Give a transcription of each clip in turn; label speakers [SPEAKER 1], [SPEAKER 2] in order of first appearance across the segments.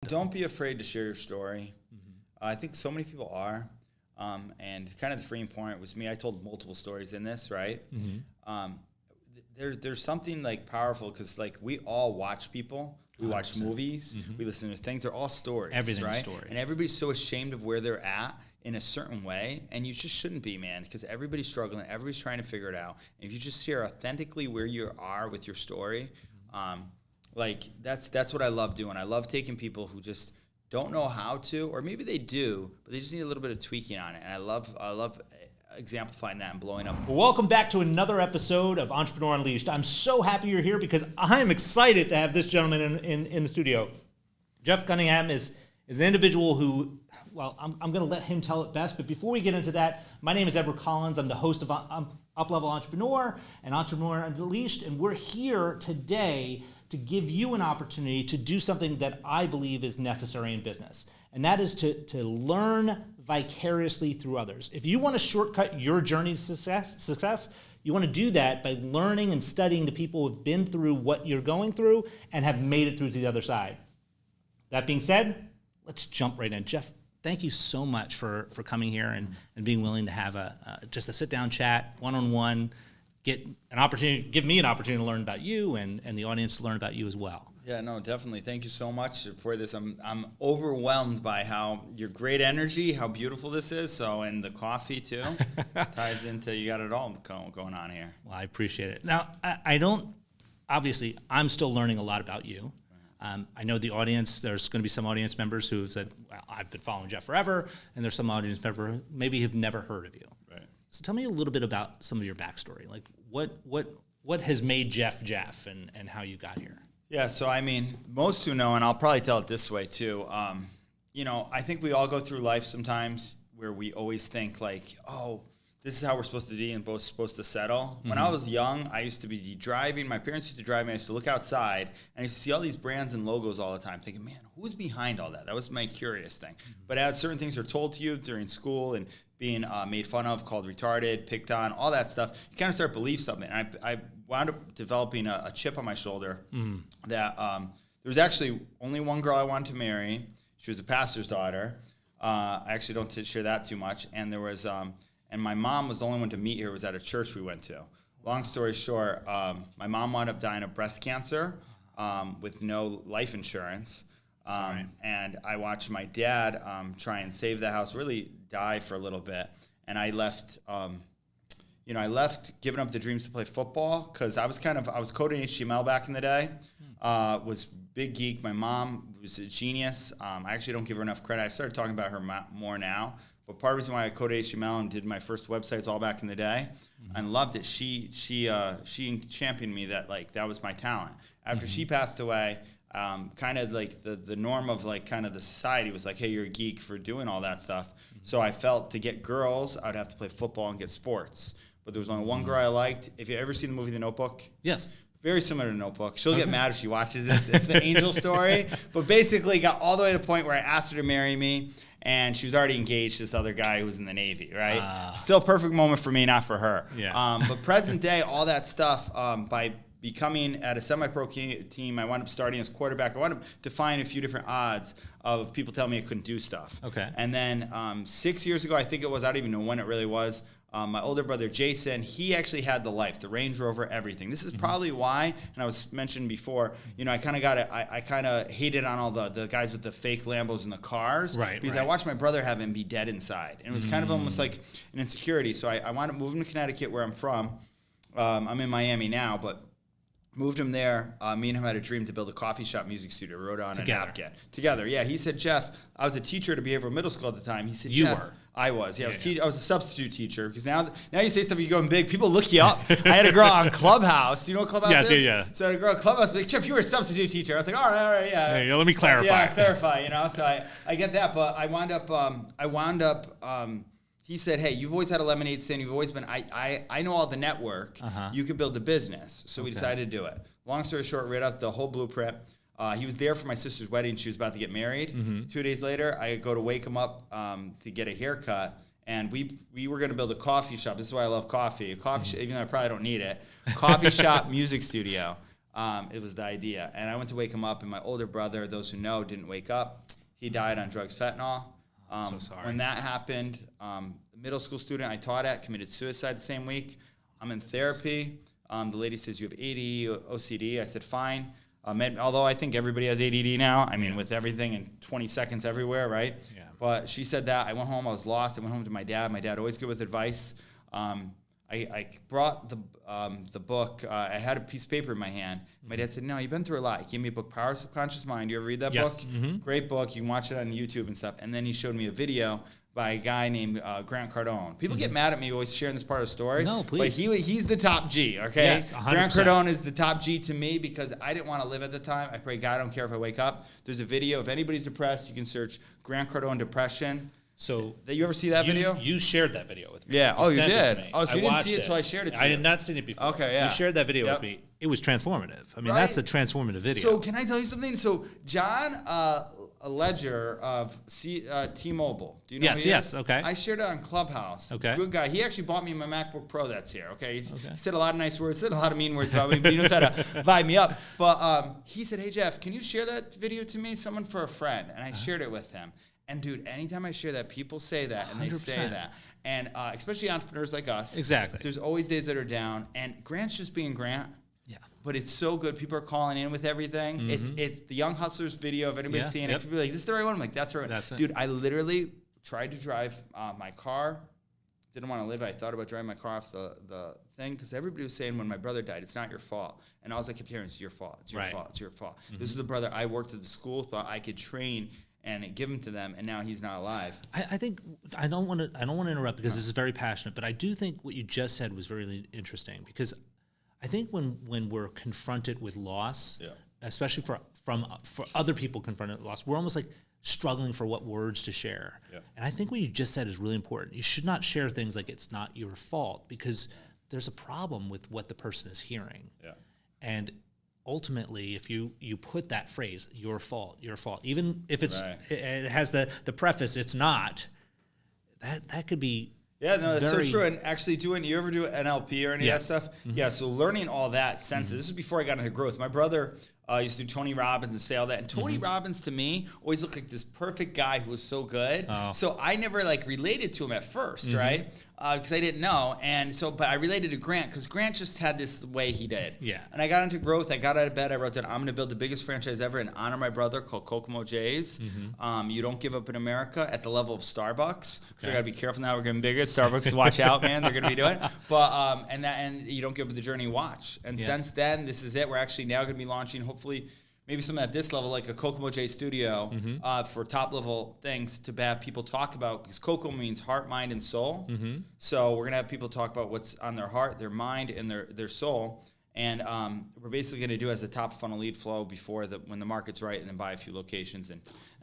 [SPEAKER 1] don't be afraid to share your story. I think so many people are. And kind of the freeing point was me. I told multiple stories in this, right? There's something like powerful because like we all watch people. We watch 100%. Movies. We listen to things. They're all stories,
[SPEAKER 2] Everything's
[SPEAKER 1] right?
[SPEAKER 2] story.
[SPEAKER 1] And everybody's so ashamed of where they're at in a certain way, and you just shouldn't be, man, because everybody's struggling. Everybody's trying to figure it out. And if you just share authentically where you are with your story, like that's what I love doing. I love taking people who just don't know how to, or maybe they do, but they just need a little bit of tweaking on it. And I love exemplifying that and blowing up.
[SPEAKER 2] Welcome back to another episode of Entrepreneur Unleashed. I'm so happy you're here because I'm excited to have this gentleman in the studio. Jeff Cunningham is an individual who, well, I'm going to let him tell it best. But before we get into that, my name is Edward Collins. I'm the host of Up-Level Entrepreneur and Entrepreneur Unleashed. And we're here today to give you an opportunity to do something that I believe is necessary in business. And that is to learn vicariously through others. If you want to shortcut your journey to success, you want to do that by learning and studying the people who've been through what you're going through and have made it through to the other side. That being said, let's jump right in. Jeff, thank you so much for coming here and being willing to have just a sit-down chat, one-on-one, give me an opportunity to learn about you and the audience to learn about you as well.
[SPEAKER 1] Yeah, no, definitely. Thank you so much for this. I'm overwhelmed by how your great energy, how beautiful this is. So, and the coffee too ties into, you got it all going on here.
[SPEAKER 2] Well, I appreciate it. Now, obviously, I'm still learning a lot about you. I know the audience, there's going to be some audience members who said, well, I've been following Jeff forever, and there's some audience members who maybe have never heard of you.
[SPEAKER 1] Right.
[SPEAKER 2] So tell me a little bit about some of your backstory. Like what has made Jeff and how you got here?
[SPEAKER 1] Yeah, so I mean, most who know, and I'll probably tell it this way too, I think we all go through life sometimes where we always think like, oh, this is how we're supposed to be and both supposed to settle. When I was young, I used to be driving. My parents used to drive me. I used to look outside, and I used to see all these brands and logos all the time, thinking, man, who's behind all that? That was my curious thing. But as certain things are told to you during school and being made fun of, called retarded, picked on, all that stuff, you kind of start to believe something. And I wound up developing a chip on my shoulder that there was actually only one girl I wanted to marry. She was a pastor's daughter. I actually don't share that too much. And there was... and my mom was the only one to meet her. It was at a church we went to. Long story short, my mom wound up dying of breast cancer with no life insurance. And I watched my dad try and save the house, really die for a little bit. And I left, giving up the dreams to play football because I was coding HTML back in the day, was big geek. My mom was a genius. I actually don't give her enough credit. I started talking about her more now. But part of the reason why I coded HTML and did my first websites all back in the day and loved it, she championed me that was my talent. After she passed away, kind of like the norm of like kind of the society was like, hey, you're a geek for doing all that stuff. So I felt to get girls, I'd have to play football and get sports. But there was only one girl I liked. If you ever seen the movie The Notebook?
[SPEAKER 2] Yes.
[SPEAKER 1] Very similar to Notebook. She'll get mad if she watches this. It's the angel story. But basically got all the way to the point where I asked her to marry me. And she was already engaged to this other guy who was in the Navy, right? Still a perfect moment for me, not for her.
[SPEAKER 2] Yeah.
[SPEAKER 1] But present day, all that stuff, by becoming at a semi-pro team, I wound up starting as quarterback. I wound up defying a few different odds of people telling me I couldn't do stuff.
[SPEAKER 2] Okay.
[SPEAKER 1] And then 6 years ago, I think it was, I don't even know when it really was, my older brother, Jason, he actually had the life, the Range Rover, everything. This is probably why, and I was mentioned before, I kind of hated on all the guys with the fake Lambos and the cars.
[SPEAKER 2] Right.
[SPEAKER 1] Because I watched my brother have him be dead inside. And it was kind of almost like an insecurity. So I wound up moving to Connecticut, where I'm from. I'm in Miami now, but moved him there. Me and him had a dream to build a coffee shop music studio. We wrote on a napkin. Together, yeah. He said, Jeff, I was a teacher at a behavioral middle school at the time. He said,
[SPEAKER 2] You
[SPEAKER 1] Jeff,
[SPEAKER 2] were.
[SPEAKER 1] I was, yeah. I was a substitute teacher because now you say stuff, you going big, people look you up. I had a girl on Clubhouse. Do you know what Clubhouse is?
[SPEAKER 2] Yeah.
[SPEAKER 1] So I had a girl on Clubhouse, like, Jeff, you were a substitute teacher. I was like, all right, yeah.
[SPEAKER 2] Hey, let me clarify.
[SPEAKER 1] Yeah, clarify, So I get that, but I wound up, he said, hey, you've always had a lemonade stand. You've always been, I know all the network. You could build a business. So we decided to do it. Long story short, read out the whole blueprint. He was there for my sister's wedding. She was about to get married. 2 days later, I go to wake him up to get a haircut. And we were going to build a coffee shop. This is why I love coffee. A coffee shop, even though I probably don't need it. Coffee shop music studio. It was the idea. And I went to wake him up, and my older brother, those who know, didn't wake up. He died on drugs, fentanyl.
[SPEAKER 2] So sorry.
[SPEAKER 1] When that happened, the middle school student I taught at committed suicide the same week. I'm in therapy. The lady says, you have ADD, OCD. I said, fine. Although I think everybody has ADD now. I mean, with everything in 20 seconds everywhere, right? Yeah. But she said that. I went home. I was lost. I went home to my dad. My dad always good with advice. I brought the book. I had a piece of paper in my hand. My dad said, no, you've been through a lot. He gave me a book, Power of Subconscious Mind. You ever read that book?
[SPEAKER 2] Mm-hmm.
[SPEAKER 1] Great book. You can watch it on YouTube and stuff. And then he showed me a video by a guy named Grant Cardone. People get mad at me always sharing this part of the story.
[SPEAKER 2] No, please.
[SPEAKER 1] But he's the top G, okay?
[SPEAKER 2] Yes, 100%.
[SPEAKER 1] Grant Cardone is the top G to me because I didn't want to live at the time. I pray God, I don't care if I wake up. There's a video. If anybody's depressed, you can search Grant Cardone depression.
[SPEAKER 2] So
[SPEAKER 1] did you ever see that video?
[SPEAKER 2] You shared that video with me.
[SPEAKER 1] Yeah. Oh, you
[SPEAKER 2] sent it
[SPEAKER 1] did?
[SPEAKER 2] to me.
[SPEAKER 1] Oh, so you
[SPEAKER 2] I
[SPEAKER 1] didn't see it
[SPEAKER 2] watched
[SPEAKER 1] until I shared it to you.
[SPEAKER 2] I had not seen it before.
[SPEAKER 1] Okay, yeah.
[SPEAKER 2] You shared that video with me. It was transformative. I mean,
[SPEAKER 1] Right?
[SPEAKER 2] that's a transformative video.
[SPEAKER 1] So can I tell you something? So John Ledger of T-Mobile. Do you know who he is?
[SPEAKER 2] Yes, okay.
[SPEAKER 1] I shared it on Clubhouse.
[SPEAKER 2] Okay.
[SPEAKER 1] Good guy. He actually bought me my MacBook Pro that's here, okay? He said a lot of nice words, said a lot of mean words about me, but he knows how to vibe me up. But he said, hey, Jeff, can you share that video to me? Someone for a friend. And I shared it with him. And, dude, anytime I share that, people say that, and they
[SPEAKER 2] 100%.
[SPEAKER 1] say that. And especially entrepreneurs like us.
[SPEAKER 2] Exactly.
[SPEAKER 1] There's always days that are down. And Grant's just being Grant.
[SPEAKER 2] Yeah.
[SPEAKER 1] But it's so good. People are calling in with everything.
[SPEAKER 2] Mm-hmm.
[SPEAKER 1] It's the Young Hustlers video. If anybody's seeing it, people are like, this is the right one. I'm like, that's the right one.
[SPEAKER 2] That's it.
[SPEAKER 1] Dude, I literally tried to drive my car. Didn't want to live it. I thought about driving my car off the thing because everybody was saying when my brother died, it's not your fault. And all I kept hearing, it's your fault. It's your fault. It's your fault. Mm-hmm. This is the brother I worked at the school, thought I could train and give him to them, and now he's not alive.
[SPEAKER 2] I think I don't want to interrupt because this is very passionate, but I do think what you just said was very interesting because I think when we're confronted with loss, especially for other people confronted with loss, we're almost like struggling for what words to share. Yeah. And I think what you just said is really important. You should not share things like it's not your fault because there's a problem with what the person is hearing. Yeah. And ultimately, if you put that phrase, your fault, even if it has the preface, it's not, that could be
[SPEAKER 1] that's so true. And actually you ever do NLP or any of that stuff?
[SPEAKER 2] Mm-hmm.
[SPEAKER 1] Yeah, so learning all that sense, this is before I got into growth. My brother used to do Tony Robbins and say all that. And Tony Robbins, to me, always looked like this perfect guy who was so good. Oh. So I never related to him at first, right? Because I didn't know. And so, but I related to Grant because Grant just had this way he did. Yeah. And I got into growth. I got out of bed. I wrote down, I'm going to build the biggest franchise ever and honor my brother called Kokomo Jays. Mm-hmm. You don't give up in America at the level of Starbucks. Okay. So I got to be careful now. We're getting bigger. Starbucks, watch out, man. They're going to be doing it. But, and you don't give up the journey watch. And since then, this is it. We're actually now going to be launching, hopefully, maybe something at this level, like a Kokomo J studio for top level things to have people talk about, because Kokomo means heart, mind, and soul. Mm-hmm. So we're going to have people talk about what's on their heart, their mind, and their soul. And we're basically going to do as a top funnel lead flow before when the market's right, and then buy a few locations and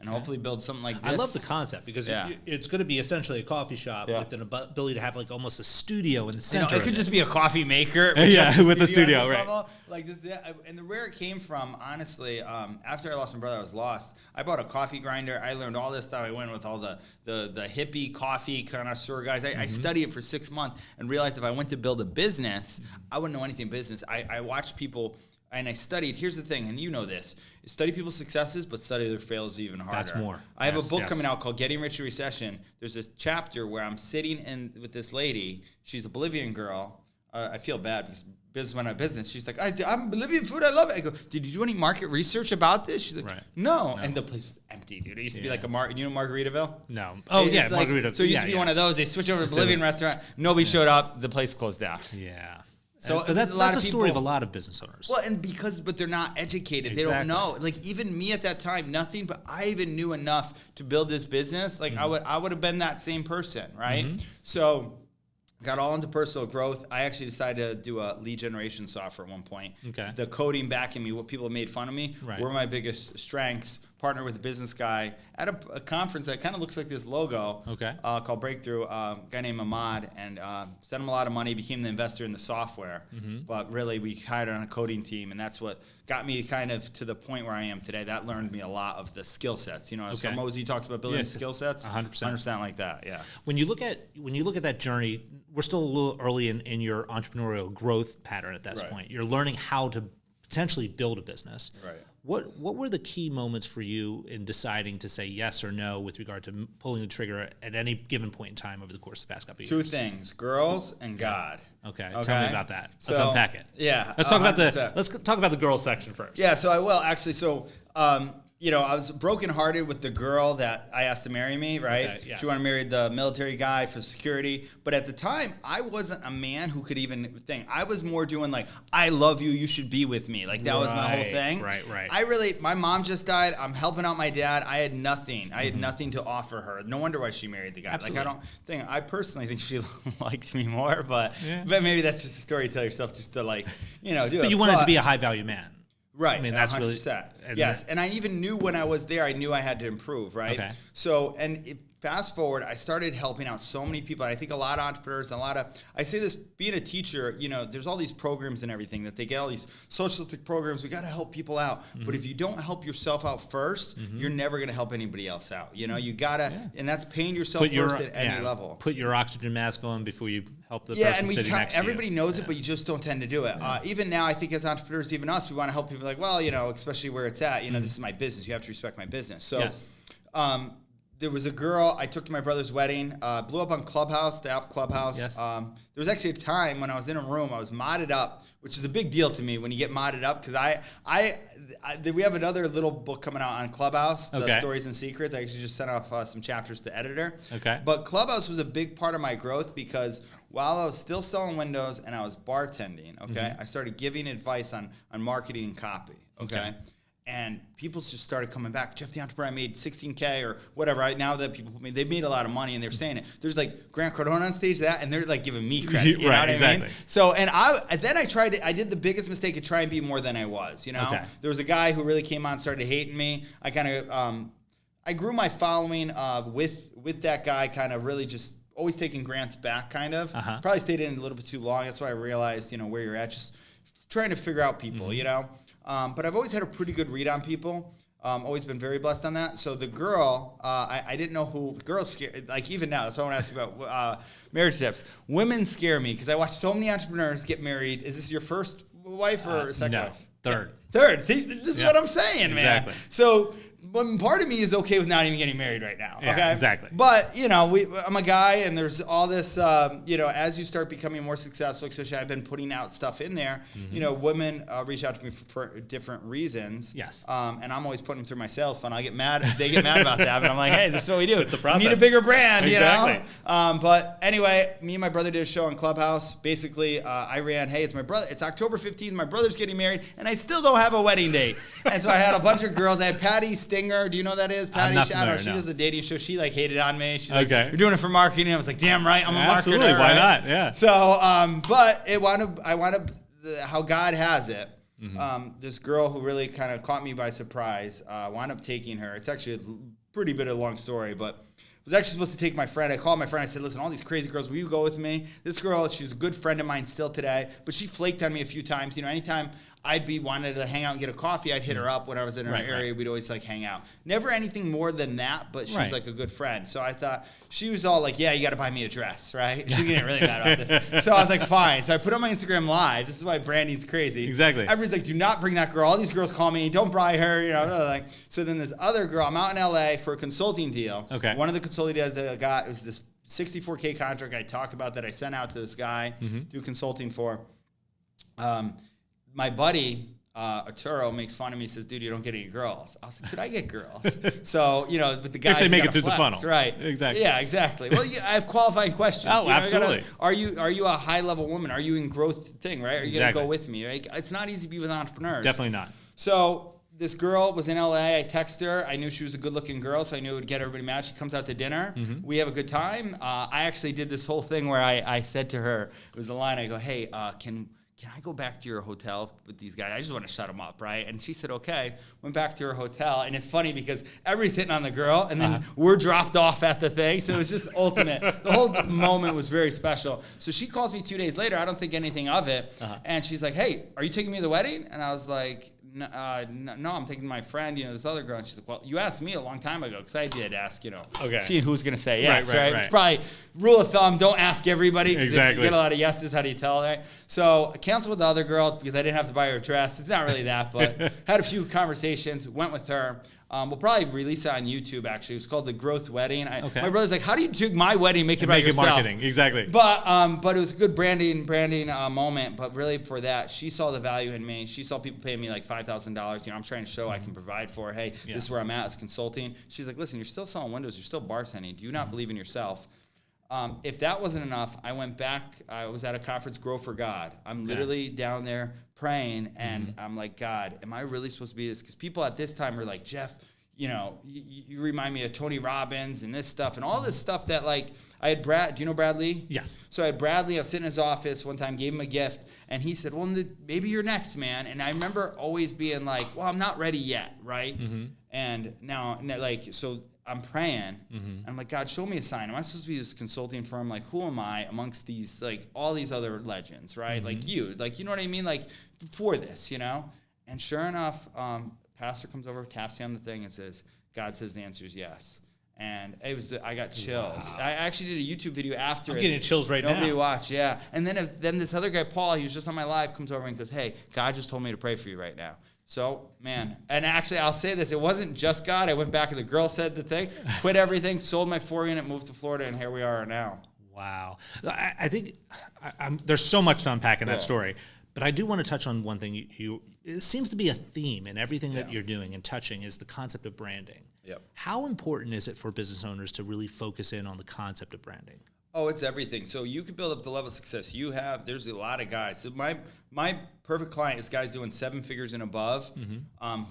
[SPEAKER 1] hopefully build something like this.
[SPEAKER 2] I love the concept because it's going to be essentially a coffee shop with an ability to have almost a studio in the center.
[SPEAKER 1] It could just be a coffee maker.
[SPEAKER 2] With the studio, right?
[SPEAKER 1] Level. Like this, and where it came from, honestly, after I lost my brother, I was lost. I bought a coffee grinder. I learned all this stuff. I went with all the hippie coffee connoisseur guys. I studied it for 6 months and realized if I went to build a business, I wouldn't know anything business. I watched people. And I studied, here's the thing, and you know this, study people's successes, but study their fails even harder.
[SPEAKER 2] That's more.
[SPEAKER 1] I have a book coming out called Getting Rich in Recession. There's a chapter where I'm sitting with this lady. She's a Bolivian girl. I feel bad because business went out of business. She's like, I'm Bolivian food, I love it. I go, did you do any market research about this? She's like, no. And the place was empty, dude. It used to be like Margaritaville?
[SPEAKER 2] No. Oh, yeah, Margaritaville.
[SPEAKER 1] So it used to be one of those. They switched over to a Bolivian restaurant. Nobody showed up. The place closed down.
[SPEAKER 2] Yeah.
[SPEAKER 1] So
[SPEAKER 2] but that's a story of a lot of business owners.
[SPEAKER 1] Well, but they're not educated. Exactly. They don't know. Like even me at that time, nothing. But I even knew enough to build this business. Like I would have been that same person, right? Mm-hmm. So got all into personal growth. I actually decided to do a lead generation software at one point. Okay. The coding backing me, what people made fun of me, were my biggest strengths. Partner with a business guy at a conference that kind of looks like this logo called Breakthrough, a guy named Ahmad, and sent him a lot of money, became the investor in the software. Mm-hmm. But really, we hired on a coding team, and that's what got me kind of to the point where I am today. That learned me a lot of the skill sets. You know, as Hormozy talks about building skill sets, 100% like that, yeah.
[SPEAKER 2] When you look at that journey, we're still a little early in your entrepreneurial growth pattern at this point. You're learning how to potentially build a business.
[SPEAKER 1] Right.
[SPEAKER 2] What were the key moments for you in deciding to say yes or no with regard to pulling the trigger at any given point in time over the course of the past couple of years?
[SPEAKER 1] Two things: girls and God.
[SPEAKER 2] Okay. Tell me about that. Let's
[SPEAKER 1] So,
[SPEAKER 2] unpack it.
[SPEAKER 1] Yeah.
[SPEAKER 2] Let's talk about
[SPEAKER 1] 100%.
[SPEAKER 2] let's talk about the girls section first.
[SPEAKER 1] Yeah, so I will actually. So, I was brokenhearted with the girl that I asked to marry me, right?
[SPEAKER 2] Okay, yes.
[SPEAKER 1] She wanted to marry the military guy for security. But at the time, I wasn't a man who could even think. I was more doing like, I love you, you should be with me. Like, that was my whole thing.
[SPEAKER 2] Right.
[SPEAKER 1] My mom just died. I'm helping out my dad. I had nothing. I had nothing to offer her. No wonder why she married the guy.
[SPEAKER 2] Absolutely.
[SPEAKER 1] Like, I personally think she liked me more, but
[SPEAKER 2] Yeah.
[SPEAKER 1] maybe that's just a story to tell yourself just to do it.
[SPEAKER 2] But you wanted to be a high value man.
[SPEAKER 1] Right.
[SPEAKER 2] I mean, that's
[SPEAKER 1] 100%.
[SPEAKER 2] really
[SPEAKER 1] yes. And I even knew when I was there, I knew I had to improve, right?
[SPEAKER 2] Okay.
[SPEAKER 1] So, fast forward, I started helping out so many people. And I think a lot of entrepreneurs, I say this, being a teacher, there's all these programs and everything that they get, all these socialistic programs. We got to help people out. But if you don't help yourself out first, you're never going to help anybody else out. You got to, and that's paying yourself first at any level.
[SPEAKER 2] Put your oxygen mask on before you help the
[SPEAKER 1] Yeah,
[SPEAKER 2] person
[SPEAKER 1] and
[SPEAKER 2] sitting next to you.
[SPEAKER 1] everybody knows it, but you just don't tend to do it. Even now, I think as entrepreneurs, even us, we want to help people like, well, especially where it's at, this is my business. You have to respect my business. So
[SPEAKER 2] Yes.
[SPEAKER 1] there was a girl I took to my brother's wedding, blew up on Clubhouse, the app Clubhouse.
[SPEAKER 2] Yes.
[SPEAKER 1] There was actually a time when I was in a room, I was modded up, which is a big deal to me when you get modded up, because we have another little book coming out on Clubhouse, the Stories and Secrets. I actually just sent off some chapters to editor.
[SPEAKER 2] Okay.
[SPEAKER 1] But Clubhouse was a big part of my growth because while I was still selling windows and I was bartending, I started giving advice on marketing and copy, okay? And people just started coming back. Jeff the Entrepreneur, I made $16K or whatever. Right now that people they've made a lot of money and they're saying it. There's like Grant Cardone on stage, and they're like giving me credit. You know what I mean? So, and then I did the biggest mistake of trying to be more than I was.
[SPEAKER 2] Okay.
[SPEAKER 1] There was a guy who really came on, started hating me. I kind of, I grew my following with that guy, kind of really just always taking Grant's back, kind of. Probably stayed in a little bit too long. That's why I realized, where you're at, just trying to figure out people, But I've always had a pretty good read on people. Always been very blessed on that. So the girl, I didn't know who. Girls scare, like even now, that's what I want to ask you about marriage tips. Women scare me because I watch so many entrepreneurs get married. Is this your first wife or second wife?
[SPEAKER 2] Third.
[SPEAKER 1] Third. See, this is what I'm saying, man.
[SPEAKER 2] Exactly.
[SPEAKER 1] So part of me is okay with not even getting married right now.
[SPEAKER 2] Yeah,
[SPEAKER 1] okay?
[SPEAKER 2] exactly.
[SPEAKER 1] But, I'm a guy, and there's all this, as you start becoming more successful, especially I've been putting out stuff in there, women reach out to me for different reasons.
[SPEAKER 2] Yes.
[SPEAKER 1] And I'm always putting them through my sales funnel. They get mad about that, but I'm like, hey, this is what we do.
[SPEAKER 2] It's a process.
[SPEAKER 1] You need a bigger brand,
[SPEAKER 2] Exactly.
[SPEAKER 1] But anyway, me and my brother did a show on Clubhouse. Basically, I ran, hey, it's my brother. It's October 15th. My brother's getting married, and I still don't have a wedding date. And so I had a bunch of girls. I had Patty Stinger. Do you know who that is? Patty,
[SPEAKER 2] not
[SPEAKER 1] she
[SPEAKER 2] familiar,
[SPEAKER 1] does a dating show. She hated on me. She's like,
[SPEAKER 2] Okay.
[SPEAKER 1] you're doing it for marketing. I was like, damn right, I'm a marketer.
[SPEAKER 2] Absolutely, why not? Yeah.
[SPEAKER 1] So, but I wound up how God has it. This girl who really kind of caught me by surprise, wound up taking her. It's actually a pretty bit of a long story, but was actually supposed to take my friend. I called my friend. I said, listen, all these crazy girls, will you go with me? This girl, she's a good friend of mine still today, but she flaked on me a few times. Anytime I'd be wanted to hang out and get a coffee, I'd hit her up when I was in her area. We'd always hang out. Never anything more than that, but she was like a good friend. So I thought, she was all like, yeah, you got to buy me a dress, right? She getting really mad about this. So I was like, fine. So I put on my Instagram live. This is why branding's crazy.
[SPEAKER 2] Exactly.
[SPEAKER 1] Everybody's like, do not bring that girl. All these girls call me, don't buy her, So then this other girl, I'm out in LA for a consulting deal.
[SPEAKER 2] Okay. One
[SPEAKER 1] of the consulting deals that I got, it was this $64K contract I talked about that I sent out to this guy, do consulting for. My buddy, Arturo, makes fun of me, says, dude, you don't get any girls. I was like, dude, I get girls. So, but the guys,
[SPEAKER 2] if they make it through the funnel.
[SPEAKER 1] Right.
[SPEAKER 2] Exactly.
[SPEAKER 1] Yeah, exactly. Well, I have qualifying questions.
[SPEAKER 2] Oh, absolutely.
[SPEAKER 1] Are you a high-level woman? Are you in growth thing, right? Are you going to
[SPEAKER 2] Exactly.
[SPEAKER 1] go with me? Right? It's not easy to be with entrepreneurs.
[SPEAKER 2] Definitely not.
[SPEAKER 1] So this girl was in LA. I texted her. I knew she was a good-looking girl, so I knew it would get everybody mad. She comes out to dinner. We have a good time. I actually did this whole thing where I said to her, it was the line, I go, hey, can I go back to your hotel with these guys? I just want to shut them up, right? And she said, okay. Went back to her hotel. And it's funny because everybody's hitting on the girl, and then we're dropped off at the thing. So it was just ultimate. The whole moment was very special. So she calls me 2 days later. I don't think anything of it. And she's like, hey, are you taking me to the wedding? And I was like, no, I'm thinking my friend, this other girl. And she's like, well, you asked me a long time ago, because I did ask,
[SPEAKER 2] Okay.
[SPEAKER 1] seeing who's going to say yes, right?
[SPEAKER 2] Right.
[SPEAKER 1] It's probably rule of thumb, don't ask everybody.
[SPEAKER 2] Exactly.
[SPEAKER 1] If you get a lot of yeses, how do you tell, right? So I canceled with the other girl because I didn't have to buy her a dress. It's not really that, but had a few conversations, went with her. We'll probably release it on YouTube, actually. It's called The Growth Wedding. My brother's like, how do you take my wedding and make it about yourself?
[SPEAKER 2] Marketing, exactly.
[SPEAKER 1] But it was a good branding moment. But really for that, she saw the value in me. She saw people paying me like $5,000. I'm trying to show I can provide for her. Hey, this is where I'm at as consulting. She's like, listen, you're still selling windows. You're still bartending. Do you not believe in yourself? If that wasn't enough, I went back. I was at a conference, Grow for God. I'm literally down there praying, and I'm like, God, am I really supposed to be this? Because people at this time are like, Jeff, you remind me of Tony Robbins and this stuff and all this stuff that, like, I had Brad. Do you know Bradley?
[SPEAKER 2] Yes.
[SPEAKER 1] So I had Bradley. I was sitting in his office one time, gave him a gift, and he said, well, maybe you're next, man. And I remember always being like, well, I'm not ready yet, right? And now, like, so I'm praying, and I'm like, God, show me a sign. Am I supposed to be this consulting firm? Like, who am I amongst these, like, all these other legends, right? Like you know what I mean? Like, for this, And sure enough, pastor comes over, taps me on the thing, and says, God says the answer is yes. And I got chills. Wow. I actually did a YouTube video after
[SPEAKER 2] I'm getting chills right now.
[SPEAKER 1] Nobody watched, yeah. And then this other guy, Paul, he was just on my live, comes over and goes, hey, God just told me to pray for you right now. So, man, and actually, I'll say this. It wasn't just God. I went back and the girl said the thing, quit everything, sold my 4-unit, moved to Florida, and here we are now.
[SPEAKER 2] Wow. I think there's so much to unpack in that story. But I do want to touch on one thing. It seems to be a theme in everything that you're doing and touching is the concept of branding.
[SPEAKER 1] Yep.
[SPEAKER 2] How important is it for business owners to really focus in on the concept of branding?
[SPEAKER 1] Oh, it's everything. So you can build up the level of success there's a lot of guys. So my perfect client is guys doing 7 figures and above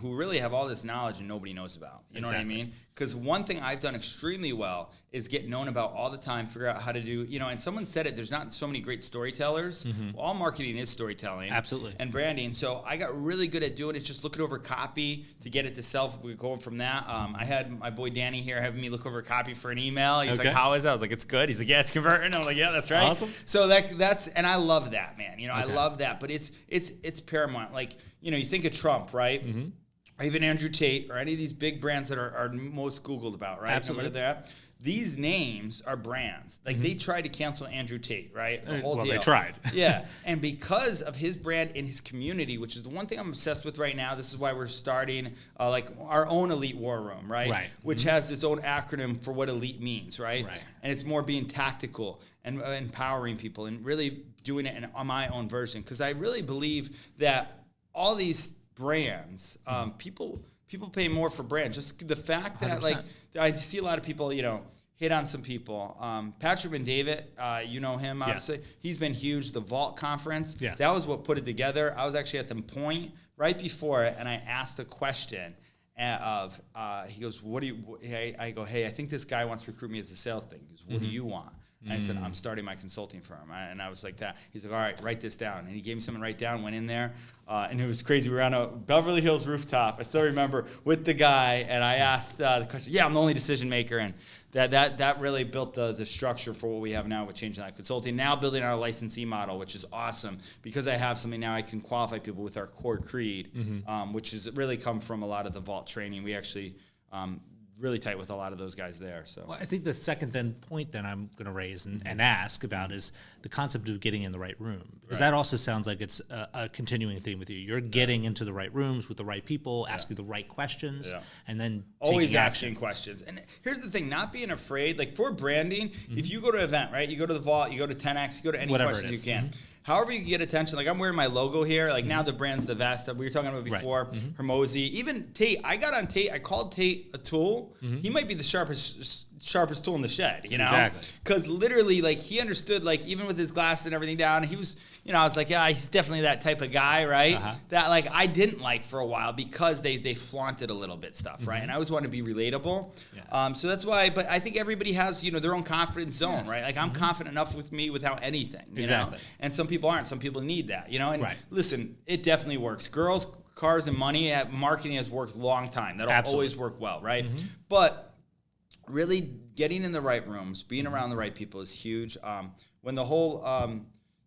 [SPEAKER 1] who really have all this knowledge and nobody knows about. You know what I mean? Because one thing I've done extremely well is get known about all the time, figure out how to do, and someone said it, there's not so many great storytellers. Well, all marketing is storytelling.
[SPEAKER 2] Absolutely.
[SPEAKER 1] And branding. So I got really good at doing it, just looking over copy to get it to sell. We go from that. I had my boy Danny here having me look over copy for an email. He's like, how is it? I was like, it's good. He's like, yeah, it's converting. I'm like, yeah, that's right.
[SPEAKER 2] Awesome.
[SPEAKER 1] So that's, and I love that, man. I love that. But it's paramount. Like, you think of Trump, right? Or even Andrew Tate or any of these big brands that are most Googled about, right?
[SPEAKER 2] Absolutely.
[SPEAKER 1] These names are brands. Like, they tried to cancel Andrew Tate, right? The whole deal.
[SPEAKER 2] They tried.
[SPEAKER 1] Yeah. And because of his brand and his community, which is the one thing I'm obsessed with right now, this is why we're starting like our own elite war room, right?
[SPEAKER 2] Right.
[SPEAKER 1] Which has its own acronym for what elite means, right?
[SPEAKER 2] Right.
[SPEAKER 1] And it's more being tactical and empowering people and really doing it on my own version. Because I really believe that all these brands, people pay more for brands. Just the fact that 100%. Like I see a lot of people, hit on some people. Patrick Ben-David, you know him, obviously. Yeah. He's been huge. The Vault Conference, that was what put it together. I was actually at the point right before it, and I asked a question of, he goes, what do you, I go, hey, I think this guy wants to recruit me as a sales thing. He goes, what do you want? And I said, I'm starting my consulting firm. And I was like that. He's like, all right, write this down. And he gave me something to write down, went in there. And it was crazy. We were on a Beverly Hills rooftop. I still remember with the guy. And I asked the question, I'm the only decision maker. And that really built the structure for what we have now with Changing Life Consulting. Now building our licensee model, which is awesome. Because I have something now I can qualify people with our core creed, which has really come from a lot of the Vault training. We actually really tight with a lot of those guys there. So
[SPEAKER 2] well, I think the second point I'm going to raise and ask about is the concept of getting in the right room, because that also sounds like it's a continuing theme with you. You're getting into the right rooms with the right people, asking the right questions, and then
[SPEAKER 1] always asking questions. And here's the thing, not being afraid. Like for branding, if you go to an event, right, you go to the Vault, you go to 10X, you go to any questions you can. However you get attention, like I'm wearing my logo here. Like now the brand's the vest that we were talking about before, Hermosi. Even Tate, I got on Tate. I called Tate a tool. He might be the sharpest tool in the shed,
[SPEAKER 2] Exactly.
[SPEAKER 1] Because literally, like he understood, like even with his glasses and everything down, he was, I was like, yeah, he's definitely that type of guy, right? That like I didn't like for a while because they flaunted a little bit stuff, right? And I always wanted to be relatable. So that's why, but I think everybody has, their own confidence zone, right? Like I'm confident enough with me without anything, you know? And some people aren't. Some people need that, And listen, it definitely works. Girls, cars, and money, marketing has worked a long time. That'll always work well, right? But really getting in the right rooms, being around the right people is huge. When the whole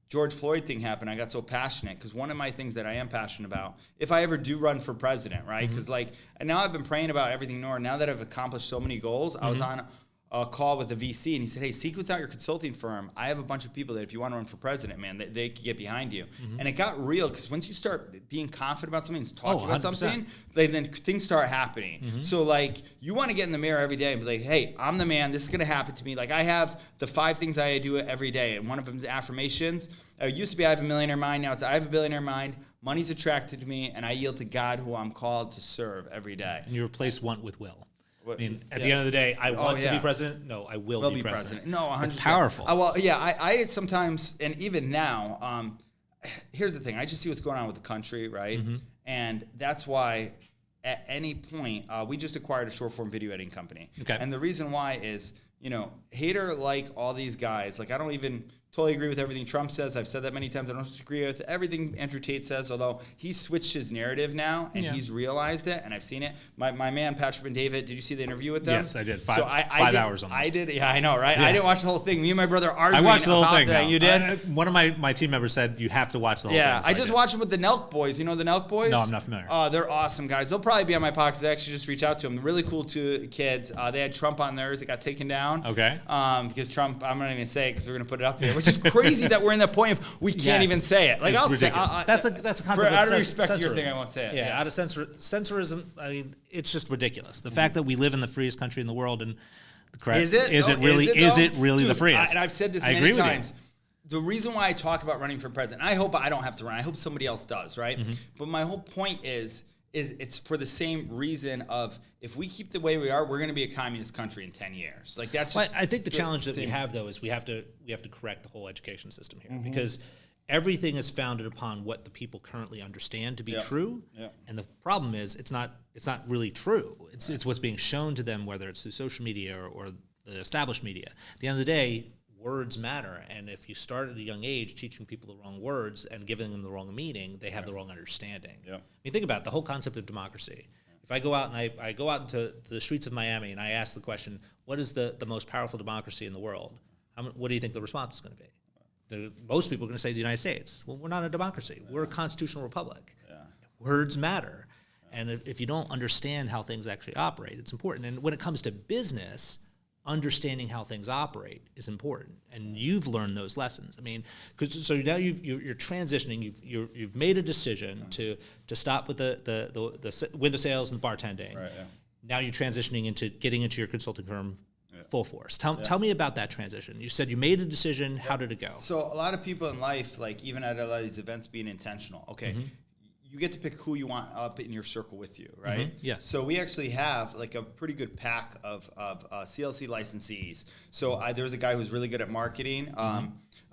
[SPEAKER 1] George Floyd thing happened, I got so passionate because one of my things that I am passionate about, if I ever do run for president, right? Because and now I've been praying about everything more. Now that I've accomplished so many goals, I was on a call with a VC and he said, hey, sequence out your consulting firm. I have a bunch of people that if you want to run for president, man, they could get behind you. And it got real because once you start being confident about something and talking about
[SPEAKER 2] 100%.
[SPEAKER 1] something, then things start happening. So like you want to get in the mirror every day and be like, hey, I'm the man. This is going to happen to me. Like I have the 5 things I do every day. And one of them is affirmations. It used to be I have a millionaire mind. Now it's I have a billionaire mind. Money's attracted to me and I yield to God who I'm called to serve every day.
[SPEAKER 2] And you replace want with will. I mean, at the end of the day, I want to be president. No, I will be president.
[SPEAKER 1] No, 100%.
[SPEAKER 2] It's powerful.
[SPEAKER 1] I sometimes, and even now, here's the thing. I just see what's going on with the country, right? And that's why at any point, we just acquired a short-form video editing company.
[SPEAKER 2] Okay.
[SPEAKER 1] And the reason why is, hater like all these guys, like I don't even totally agree with everything Trump says. I've said that many times. I don't agree with everything Andrew Tate says, although he's switched his narrative now and he's realized it, and I've seen it. My man, Patrick and David, did you see the interview with them?
[SPEAKER 2] Yes, I did. Five hours almost.
[SPEAKER 1] I did. Yeah, I know, right? Yeah. I didn't watch the whole thing. Me and my brother arguing
[SPEAKER 2] I watched the whole
[SPEAKER 1] about
[SPEAKER 2] thing.
[SPEAKER 1] that.
[SPEAKER 2] No.
[SPEAKER 1] You did?
[SPEAKER 2] One of my team members said you have to watch the whole thing.
[SPEAKER 1] Yeah, so I just watched it with the Nelk boys. You know the Nelk boys?
[SPEAKER 2] No, I'm not familiar.
[SPEAKER 1] They're awesome guys. They'll probably be on my podcast. I actually just reached out to them. Really cool two kids. They had Trump on theirs. It got taken down.
[SPEAKER 2] Okay.
[SPEAKER 1] Because Trump, I'm not even say it because we're going to put it up here, which is crazy that we're in that point of we can't even say it. Like
[SPEAKER 2] it's
[SPEAKER 1] I'll
[SPEAKER 2] ridiculous.
[SPEAKER 1] say
[SPEAKER 2] that's a concept.
[SPEAKER 1] Out of respect to your thing, I won't say it.
[SPEAKER 2] Yeah, out of censorism. I mean, it's just ridiculous. The fact that we live in the freest country in the world and
[SPEAKER 1] is it
[SPEAKER 2] really
[SPEAKER 1] Dude,
[SPEAKER 2] the freest?
[SPEAKER 1] And I've said this many times. The reason why I talk about running for president, I hope I don't have to run. I hope somebody else does, right? But my whole point is it's for the same reason of if we keep the way we are, we're going to be a communist country in 10 years. Like that's just
[SPEAKER 2] I think the challenge that we have though is we have to correct the whole education system here because everything is founded upon what the people currently understand to be true. Yeah. And the problem is it's not really true. It's what's being shown to them, whether it's through social media or the established media. At the end of the day, words matter, and if you start at a young age teaching people the wrong words and giving them the wrong meaning, they have the wrong understanding. I mean, think about it, the whole concept of democracy. If I go out and I go out into the streets of Miami and I ask the question, what is the most powerful democracy in the world? What do you think the response is going to be? Most people are going to say the United States. Well, we're not a democracy. We're a constitutional republic. Words matter. And if you don't understand how things actually operate, it's important. And when it comes to business, understanding how things operate is important, and you've learned those lessons. I mean, so now you're transitioning. You've made a decision to stop with the window sales and the bartending. Right, yeah. Now you're transitioning into getting into your consulting firm full force. Tell me about that transition. You said you made a decision. How did it go?
[SPEAKER 1] So a lot of people in life, like even at a lot of these events, being intentional. Okay. You get to pick who you want up in your circle with you, right?
[SPEAKER 2] Yes.
[SPEAKER 1] So we actually have like a pretty good pack of CLC licensees. So there was a guy who was really good at marketing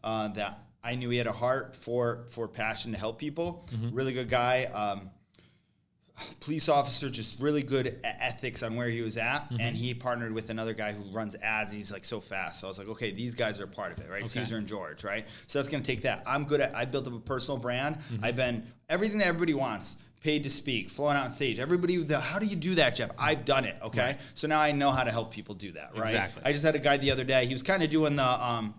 [SPEAKER 1] that I knew he had a heart for passion to help people. Really good guy. Police officer, just really good at ethics on where he was at, and he partnered with another guy who runs ads, and he's like so fast. So I was like, okay, these guys are a part of it, right? Okay. Caesar and George, right? So that's gonna take that. I built up a personal brand. I've been everything that everybody wants. Paid to speak, flowing out on stage. How do you do that, Jeff? I've done it, okay? Right. So now I know how to help people do that, right? Exactly. I just had a guy the other day. He was kind of doing the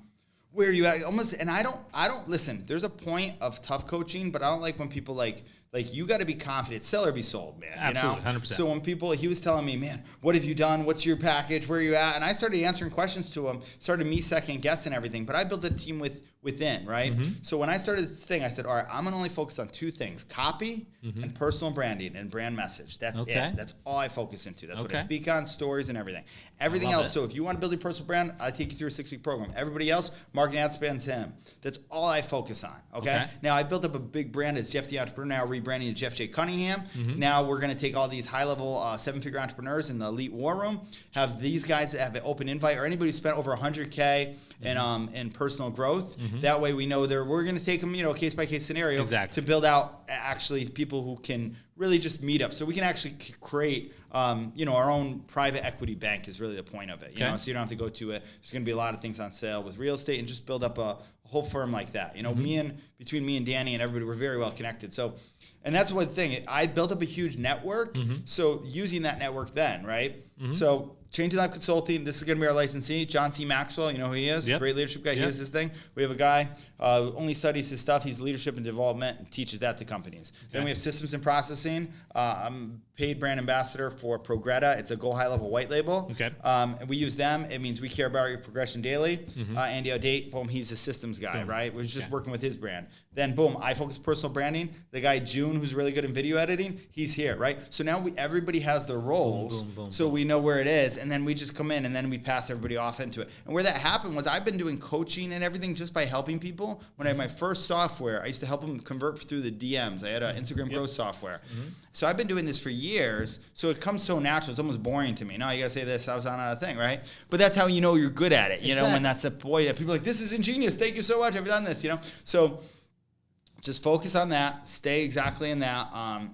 [SPEAKER 1] where you at almost, and I don't listen. There's a point of tough coaching, but I don't like when people like you got to be confident, sell or be sold, man.
[SPEAKER 2] Absolutely, 100%.
[SPEAKER 1] So when he was telling me, man, what have you done? What's your package? Where are you at? And I started answering questions to him. Started me second guessing everything, but I built a team within, right? So when I started this thing, I said, all right, I'm gonna only focus on 2 things: copy and personal branding and brand message. That's it. That's all I focus into. That's what I speak on, stories and everything. Everything else. So if you want to build your personal brand, I take you through a 6-week program. Everybody else, marketing ad spends him. That's all I focus on. Okay. Now I built up a big brand as Jeff the Entrepreneur. Now rebranding to Jeff J. Cunningham. Now we're going to take all these high-level 7-figure entrepreneurs in the elite war room, have these guys have an open invite, or anybody who spent over $100K in personal growth. That way we know we're going to take them, case-by-case scenario to build out actually people who can really just meet up. So we can actually create, our own private equity bank is really the point of it. So you don't have to go to it. There's going to be a lot of things on sale with real estate and just build up a whole firm like that. Between me and Danny and everybody, we're very well connected. So, and that's one thing. I built up a huge network. So using that network then, right? So Changing Life Consulting, this is going to be our licensee, John C. Maxwell. You know who he is?
[SPEAKER 2] Yep.
[SPEAKER 1] Great leadership guy. He has this thing. We have a guy who only studies his stuff. He's leadership and development and teaches that to companies. Okay. Then we have systems and processing. I'm paid brand ambassador for Progretta. It's a Go High Level white label.
[SPEAKER 2] Okay.
[SPEAKER 1] And we use them. It means we care about your progression daily. Andy O'Date, boom, he's a systems guy, right? We're just working with his brand. Then boom, I focus personal branding. The guy June, who's really good in video editing, he's here, right? So now everybody has their roles, so we know where it is, and then we just come in and then we pass everybody off into it. And where that happened was I've been doing coaching and everything just by helping people. When I had my first software, I used to help them convert through the DMs. I had an Instagram growth software. So I've been doing this for years, so it comes so natural. It's almost boring to me. No, you gotta say this. I was on a thing, right? But that's how you know you're good at it. You know, when that's the boy that people are like, this is ingenious. Thank you so much. I've done this. You know, so just focus on that. Stay exactly in that.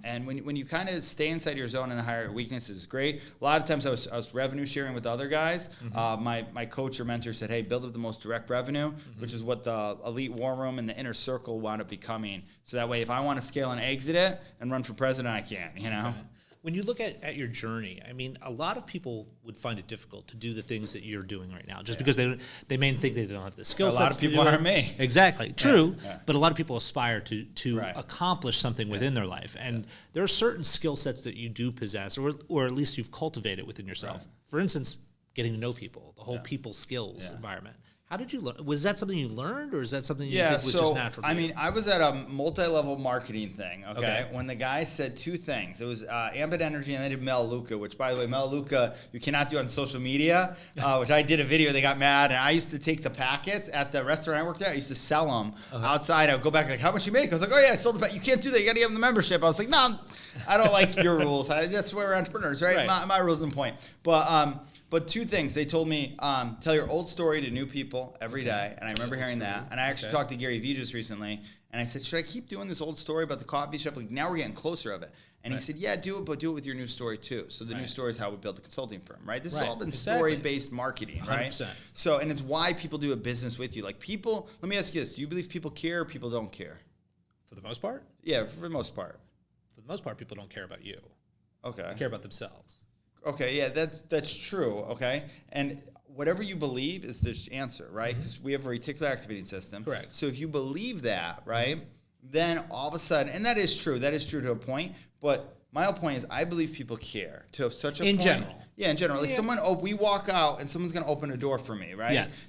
[SPEAKER 1] And when you kind of stay inside your zone and the higher weaknesses is great. A lot of times I was revenue sharing with other guys. My coach or mentor said, hey, build up the most direct revenue, which is what the elite war room and the inner circle wound up becoming. So that way, if I want to scale and exit it and run for president, I can, you know?
[SPEAKER 2] When you look at your journey, I mean, a lot of people would find it difficult to do the things that you're doing right now, just because they may think they don't have the skill sets.
[SPEAKER 1] A lot of people aren't me.
[SPEAKER 2] Exactly, true. But a lot of people aspire to accomplish something within their life, and there are certain skill sets that you do possess, or at least you've cultivated within yourself. For instance, getting to know people, the whole people skills environment. How did you learn? Was that something you learned, or is that something you think was just natural?
[SPEAKER 1] I mean, I was at a multi-level marketing thing, okay? When the guy said two things. It was Ambit Energy, and they did Melaleuca, which, by the way, Melaleuca, you cannot do on social media, which I did a video. They got mad, and I used to take the packets at the restaurant I worked at. I used to sell them outside. I would go back, like, how much you make? I was like, oh, yeah, I sold the packet. You can't do that. You got to give them the membership. I was like, no, I don't like your rules. That's why we're entrepreneurs, right? My rules and point. But two things. They told me, tell your old story to new people every day. And I remember hearing that. And I actually talked to Gary Vee just recently. And I said, should I keep doing this old story about the coffee shop? Like, now we're getting closer of it. And he said, yeah, do it, but do it with your new story too. So the new story is how we build a consulting firm, right? This has all been story-based marketing, right? 100%. So, and it's why people do a business with you. Like people, let me ask you this. Do you believe people care or people don't care?
[SPEAKER 2] For the most part?
[SPEAKER 1] Yeah, for the most part.
[SPEAKER 2] For the most part, people don't care about you.
[SPEAKER 1] Okay.
[SPEAKER 2] They care about themselves.
[SPEAKER 1] Okay, yeah, that's true, okay? And whatever you believe is the answer, right? Because we have a reticular activating system.
[SPEAKER 2] Correct.
[SPEAKER 1] So if you believe that, right, then all of a sudden, and that is true to a point, but my whole point is I believe people care to such a point.
[SPEAKER 2] In general.
[SPEAKER 1] Yeah, in general. Like we walk out and someone's going to open a door for me, right?
[SPEAKER 2] Yes.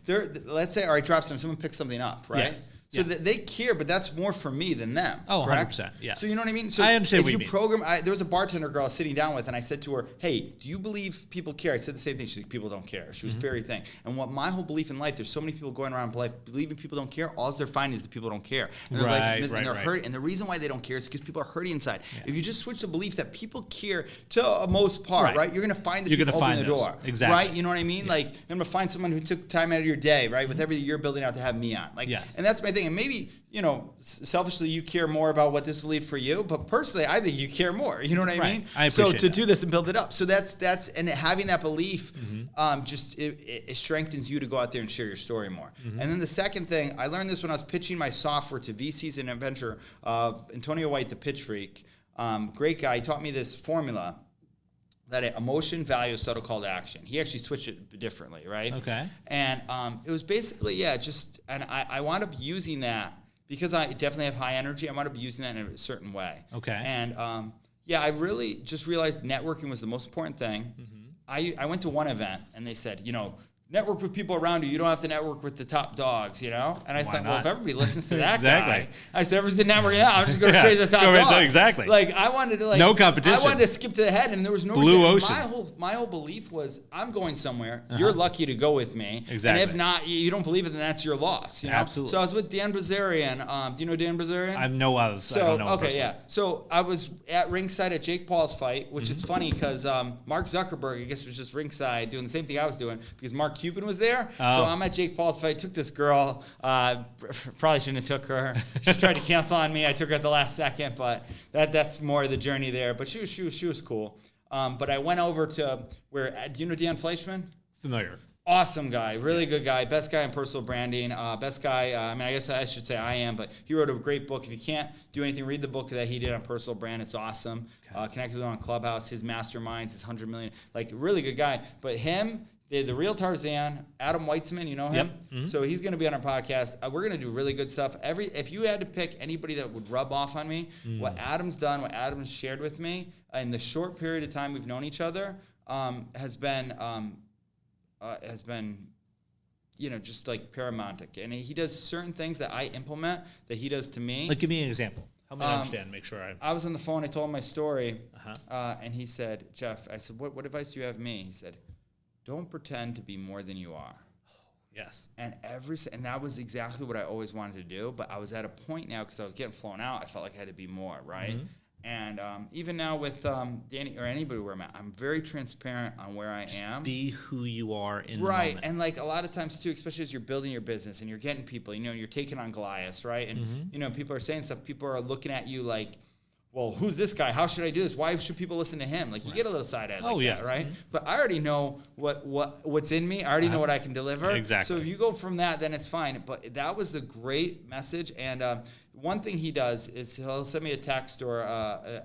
[SPEAKER 1] Let's say, all right, drop someone picks something up, right?
[SPEAKER 2] Yes.
[SPEAKER 1] So that they care, but that's more for me than them.
[SPEAKER 2] Oh,
[SPEAKER 1] correct?
[SPEAKER 2] 100%. Yes.
[SPEAKER 1] So you know what I mean? So
[SPEAKER 2] I understand
[SPEAKER 1] if
[SPEAKER 2] what
[SPEAKER 1] you
[SPEAKER 2] mean.
[SPEAKER 1] program, there was a bartender girl I was sitting down with, and I said to her, hey, do you believe people care? I said the same thing. She's like, people don't care. She was very thing. And what my whole belief in life, there's so many people going around life believing people don't care. All they're finding is that people don't care. And their life is and they're hurt. And the reason why they don't care is because people are hurting inside. Yeah. If you just switch the belief that people care to a most part, right? You're going to find the people opening the door.
[SPEAKER 2] Exactly.
[SPEAKER 1] Right? You know what I mean? Like, I'm going to find someone who took time out of your day, right? With everything you're building out to have me on. Like, and that's my thing. And maybe, you know, selfishly you care more about what this will leave for you, but personally I think you care more. You know what I mean?
[SPEAKER 2] I appreciate
[SPEAKER 1] so to do this and build it up. So that's and having that belief just it strengthens you to go out there and share your story more. And then the second thing, I learned this when I was pitching my software to VCs and venture. Antonio White, the pitch freak, great guy. He taught me this formula. That emotion, value, subtle call to action. He actually switched it differently, right? Okay. And it was basically, and I wound up using that because I definitely have high energy. I wound up using that in a certain way. Okay. And I really just realized networking was the most important thing. I went to one event and they said, network with people around you. You don't have to network with the top dogs, And I thought, well, if everybody listens to that guy, I said, everybody's networking out. I'm just going to straight to the top dogs.
[SPEAKER 2] Exactly.
[SPEAKER 1] Like, I wanted to,
[SPEAKER 2] no competition.
[SPEAKER 1] I wanted to skip to the head, and there was no
[SPEAKER 2] blue ocean.
[SPEAKER 1] My whole belief was, I'm going somewhere. You're lucky to go with me. Exactly. And if not, you don't believe it, then that's your loss. Absolutely. So I was with Dan Bilzerian. Do you know Dan Bilzerian?
[SPEAKER 2] I know of. So, I don't know
[SPEAKER 1] okay, yeah. So I was at ringside at Jake Paul's fight, which it's funny because Mark Zuckerberg, I guess, was just ringside doing the same thing I was doing because Mark Cuban was there. So I'm at Jake Paul's fight. Took this girl. Probably shouldn't have took her. She tried to cancel on me. I took her at the last second, but that's more of the journey there. But she was cool. But I went over to where. Do you know Dan Fleischman?
[SPEAKER 2] Familiar.
[SPEAKER 1] Awesome guy, really good guy, best guy in personal branding, best guy, I mean, I guess I should say I am, but he wrote a great book. If you can't do anything, read the book that he did on personal brand. It's awesome. Connect with him on Clubhouse, his masterminds, his 100 million, like really good guy. But him, the real Tarzan, Adam Weitzman, you know him?
[SPEAKER 2] Yep. Mm-hmm.
[SPEAKER 1] So he's going to be on our podcast. We're going to do really good stuff. If you had to pick anybody that would rub off on me, what Adam's done, what Adam's shared with me in the short period of time we've known each other has been, just like paramount. And he does certain things that I implement that he does to me.
[SPEAKER 2] Like, give me an example. Help me understand, make sure
[SPEAKER 1] I was on the phone, I told him my story, and he said, Jeff, I said, what advice do you have me? He said, don't pretend to be more than you are.
[SPEAKER 2] Yes.
[SPEAKER 1] And that was exactly what I always wanted to do, but I was at a point now, because I was getting flown out, I felt like I had to be more, right? Mm-hmm. And even now with Danny or anybody where I'm at, I'm very transparent on where I am.
[SPEAKER 2] Be who you are in the
[SPEAKER 1] right.
[SPEAKER 2] moment.
[SPEAKER 1] And like a lot of times too, especially as you're building your business and you're getting people, you're taking on Goliaths, right? And people are saying stuff. People are looking at you like, well, who's this guy? How should I do this? Why should people listen to him? Like you get a little side-eyed like that, right? Mm-hmm. But I already know what's in me. I already know what I can deliver.
[SPEAKER 2] Exactly.
[SPEAKER 1] So if you go from that, then it's fine. But that was the great message. And one thing he does is he'll send me a text or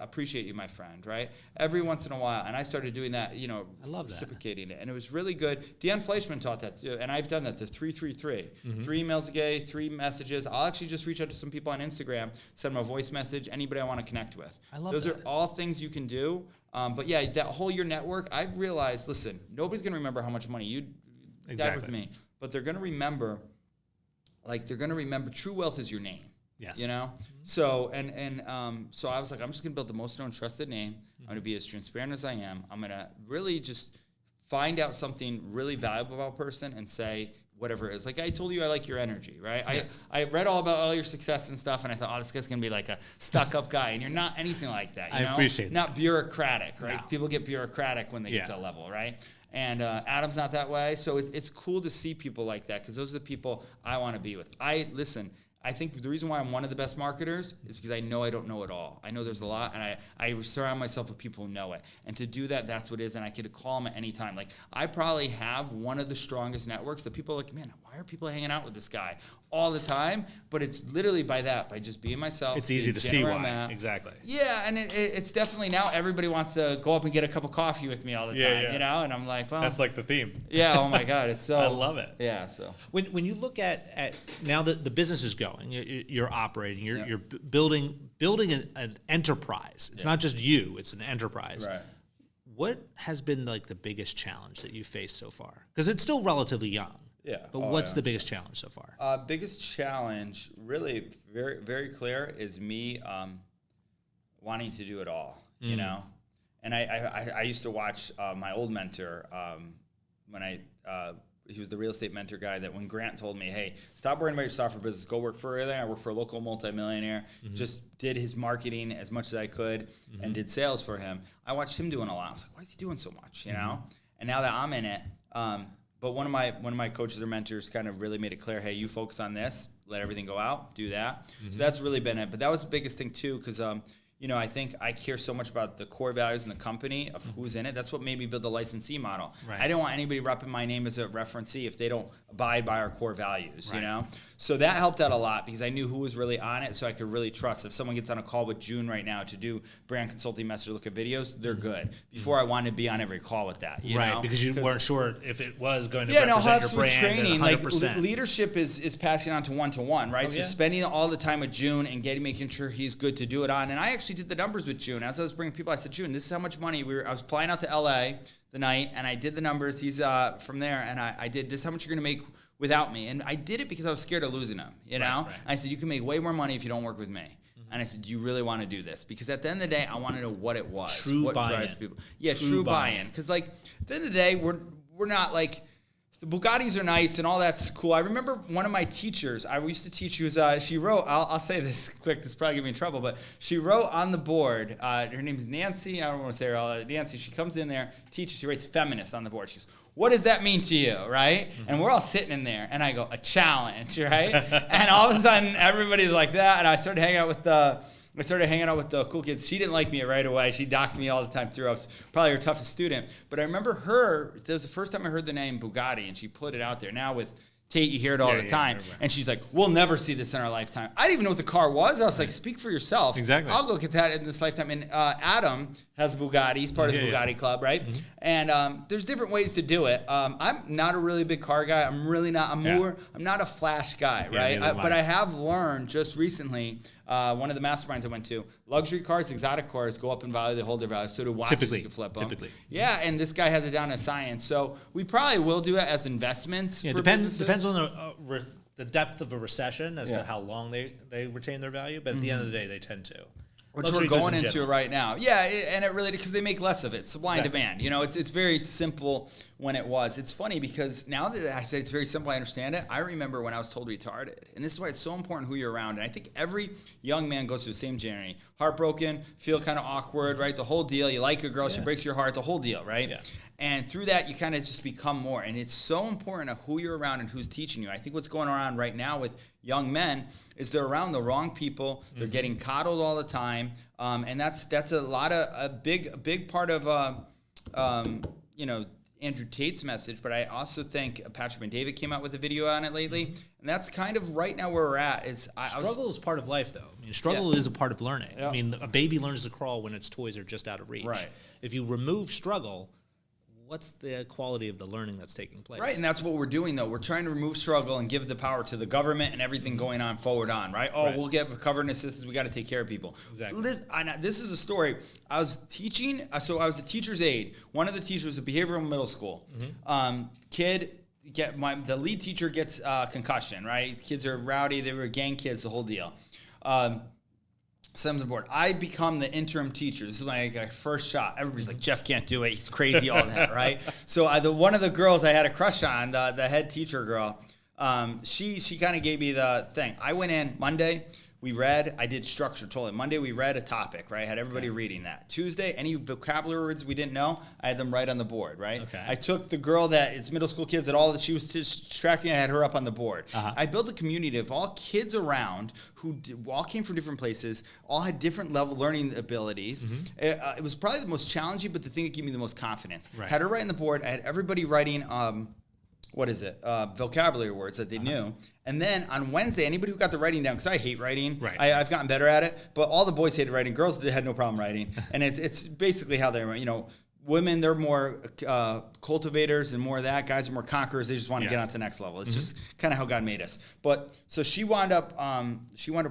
[SPEAKER 1] appreciate you, my friend, right? Every once in a while. And I started doing that,
[SPEAKER 2] I love
[SPEAKER 1] reciprocating it. And it was really good. Deanne Fleischman taught that too. And I've done that to 333. Mm-hmm. 3 emails a day, 3 messages. I'll actually just reach out to some people on Instagram, send them a voice message, anybody I want to connect with.
[SPEAKER 2] I love
[SPEAKER 1] Those
[SPEAKER 2] that.
[SPEAKER 1] are all things you can do. But yeah, that whole your network, I've realized, listen, nobody's going to remember how much money you got with me. But they're going to remember, true wealth is your name.
[SPEAKER 2] Yes.
[SPEAKER 1] So so I was like, I'm just gonna build the most known, trusted name. I'm gonna be as transparent as I am. I'm gonna really just find out something really valuable about a person and say whatever it is. Like I told you, I like your energy, right? Yes. I read all about all your success and stuff, and I thought, this guy's gonna be like a stuck-up guy, and you're not anything like that.
[SPEAKER 2] I appreciate that.
[SPEAKER 1] Not bureaucratic, right?
[SPEAKER 2] No.
[SPEAKER 1] People get bureaucratic when they get to that level, right? And Adam's not that way, so it's cool to see people like that because those are the people I want to be with. I think the reason why I'm one of the best marketers is because I know I don't know it all. I know there's a lot, and I surround myself with people who know it. And to do that, that's what it is, and I could call them at any time. Like, I probably have one of the strongest networks that people are like, man, why are people hanging out with this guy all the time? But it's literally by just being myself.
[SPEAKER 2] It's easy to see why. Exactly.
[SPEAKER 1] Yeah, and it's definitely now everybody wants to go up and get a cup of coffee with me all the time, and I'm like, well.
[SPEAKER 2] That's like the theme.
[SPEAKER 1] Yeah, oh my God, it's so.
[SPEAKER 2] I love it.
[SPEAKER 1] Yeah, so.
[SPEAKER 2] When you look at now that the business is going, you're operating, you're building an enterprise. It's not just you, it's an enterprise.
[SPEAKER 1] Right.
[SPEAKER 2] What has been like the biggest challenge that you've faced so far? Because it's still relatively young.
[SPEAKER 1] Yeah.
[SPEAKER 2] But what's the biggest challenge so far?
[SPEAKER 1] Biggest challenge, really very, very clear, is me wanting to do it all, And I used to watch my old mentor when he was the real estate mentor guy that when Grant told me, hey, stop worrying about your software business, go work for everything. I worked for a local multimillionaire, just did his marketing as much as I could and did sales for him. I watched him doing a lot. I was like, why is he doing so much, And now that I'm in it, but one of my coaches or mentors kind of really made it clear, hey, you focus on this, let everything go out, do that. So that's really been it. But that was the biggest thing too, because I think I care so much about the core values in the company of who's in it. That's what made me build the licensee model. Right. I didn't want anybody repping my name as a referencee if they don't abide by our core values, So that helped out a lot because I knew who was really on it, so I could really trust. If someone gets on a call with June right now to do brand consulting message, look at videos, they're good. Before I wanted to be on every call with that,
[SPEAKER 2] right? Because you weren't sure if it was going to represent your brand.
[SPEAKER 1] Training,
[SPEAKER 2] 100%.
[SPEAKER 1] Like leadership is passing on to one-to-one, right? So spending all the time with June and making sure he's good to do it on. And I actually did the numbers with June. As I was bringing people, I said, June, this is how much money I was flying out to LA the night, and I did the numbers. He's from there, and I did this. How much you're going to make without me? And I did it because I was scared of losing him. Right. I said, you can make way more money if you don't work with me. And I said, do you really want to do this? Because at the end of the day, I want to know what it was. What drives people. Yeah, true buy-in. Because like at the end of the day, we're not like. The Bugattis are nice and all that's cool. I remember one of my teachers, I used to teach, she wrote, I'll say this quick, this probably get me in trouble, but she wrote on the board, her name's Nancy, I don't want to say her all, Nancy, she comes in there, teaches, she writes feminist on the board. She goes, what does that mean to you, right? And we're all sitting in there, and I go, a challenge, right? And all of a sudden, everybody's like that, and I started hanging out with I started hanging out with the cool kids. She didn't like me right away. She docked me all the time through. I was probably her toughest student. But I remember her, that was the first time I heard the name Bugatti, and she put it out there. Now with Tate, you hear it all the time. And she's like, we'll never see this in our lifetime. I didn't even know what the car was. I was like, speak for yourself.
[SPEAKER 2] Exactly.
[SPEAKER 1] I'll go get that in this lifetime. And Adam has a Bugatti. He's part of the Bugatti Club, right? Mm-hmm. And there's different ways to do it. I'm not a really big car guy. I'm really not. I'm not a flash guy, right? But I have learned just recently, one of the masterminds I went to, luxury cars, exotic cars go up in value, they hold their value. So do watches, you can flip them.
[SPEAKER 2] Typically.
[SPEAKER 1] Yeah, and this guy has it down as science. So we probably will do it as investments for businesses.
[SPEAKER 2] Depends on the depth of a recession as to how long they retain their value. But at the end of the day, they tend to.
[SPEAKER 1] Which we're going into right now. Yeah, and it really, because they make less of it. Supply and demand. You know, it's very simple when it was. It's funny because now that I said it's very simple, I understand it. I remember when I was told retarded. And this is why it's so important who you're around. And I think every young man goes through the same journey. Heartbroken, feel kind of awkward, right? The whole deal. You like a girl, she breaks your heart, the whole deal, right? Yeah. And through that, you kind of just become more. And it's so important of who you're around and who's teaching you. I think what's going on right now with young men is they're around the wrong people. They're getting coddled all the time. And that's a big part of, Andrew Tate's message. But I also think Patrick and David came out with a video on it lately. And that's kind of right now where we're at.
[SPEAKER 2] Struggle is part of life, though. I mean, struggle is a part of learning. Yeah. I mean, a baby learns to crawl when its toys are just out of reach.
[SPEAKER 1] Right.
[SPEAKER 2] If you remove struggle, what's the quality of the learning that's taking place?
[SPEAKER 1] Right, and that's what we're doing, though. We're trying to remove struggle and give the power to the government and everything going on forward on, right? We'll get recovery assistance. We got to take care of people.
[SPEAKER 2] Exactly.
[SPEAKER 1] This is a story. I was teaching, so I was a teacher's aide. One of the teachers was a behavioral middle school. The lead teacher gets concussion, right? Kids are rowdy. They were gang kids, the whole deal. Sends the board. I become the interim teacher. This is my first shot. Everybody's like, Jeff can't do it. He's crazy, all that, right? So one of the girls I had a crush on, the head teacher girl, she kind of gave me the thing. I went in Monday. We read. I did structure totally. Monday we read a topic, right? Had everybody reading that. Tuesday, any vocabulary words we didn't know, I had them right on the board, right?
[SPEAKER 2] Okay.
[SPEAKER 1] I took the girl that is middle school kids that she was distracting. I had her up on the board. I built a community of all kids around who all came from different places, all had different level learning abilities. It was probably the most challenging, but the thing that gave me the most confidence.
[SPEAKER 2] Right.
[SPEAKER 1] Had her right on the board. I had everybody writing. Vocabulary words that they knew. And then on Wednesday, anybody who got the writing down, because I hate writing, I've gotten better at it, but all the boys hated writing. Girls had no problem writing. And it's basically how they were, women, they're more cultivators and more of that. Guys are more conquerors. They just want to get on to the next level. It's just kind of how God made us. But so she wound up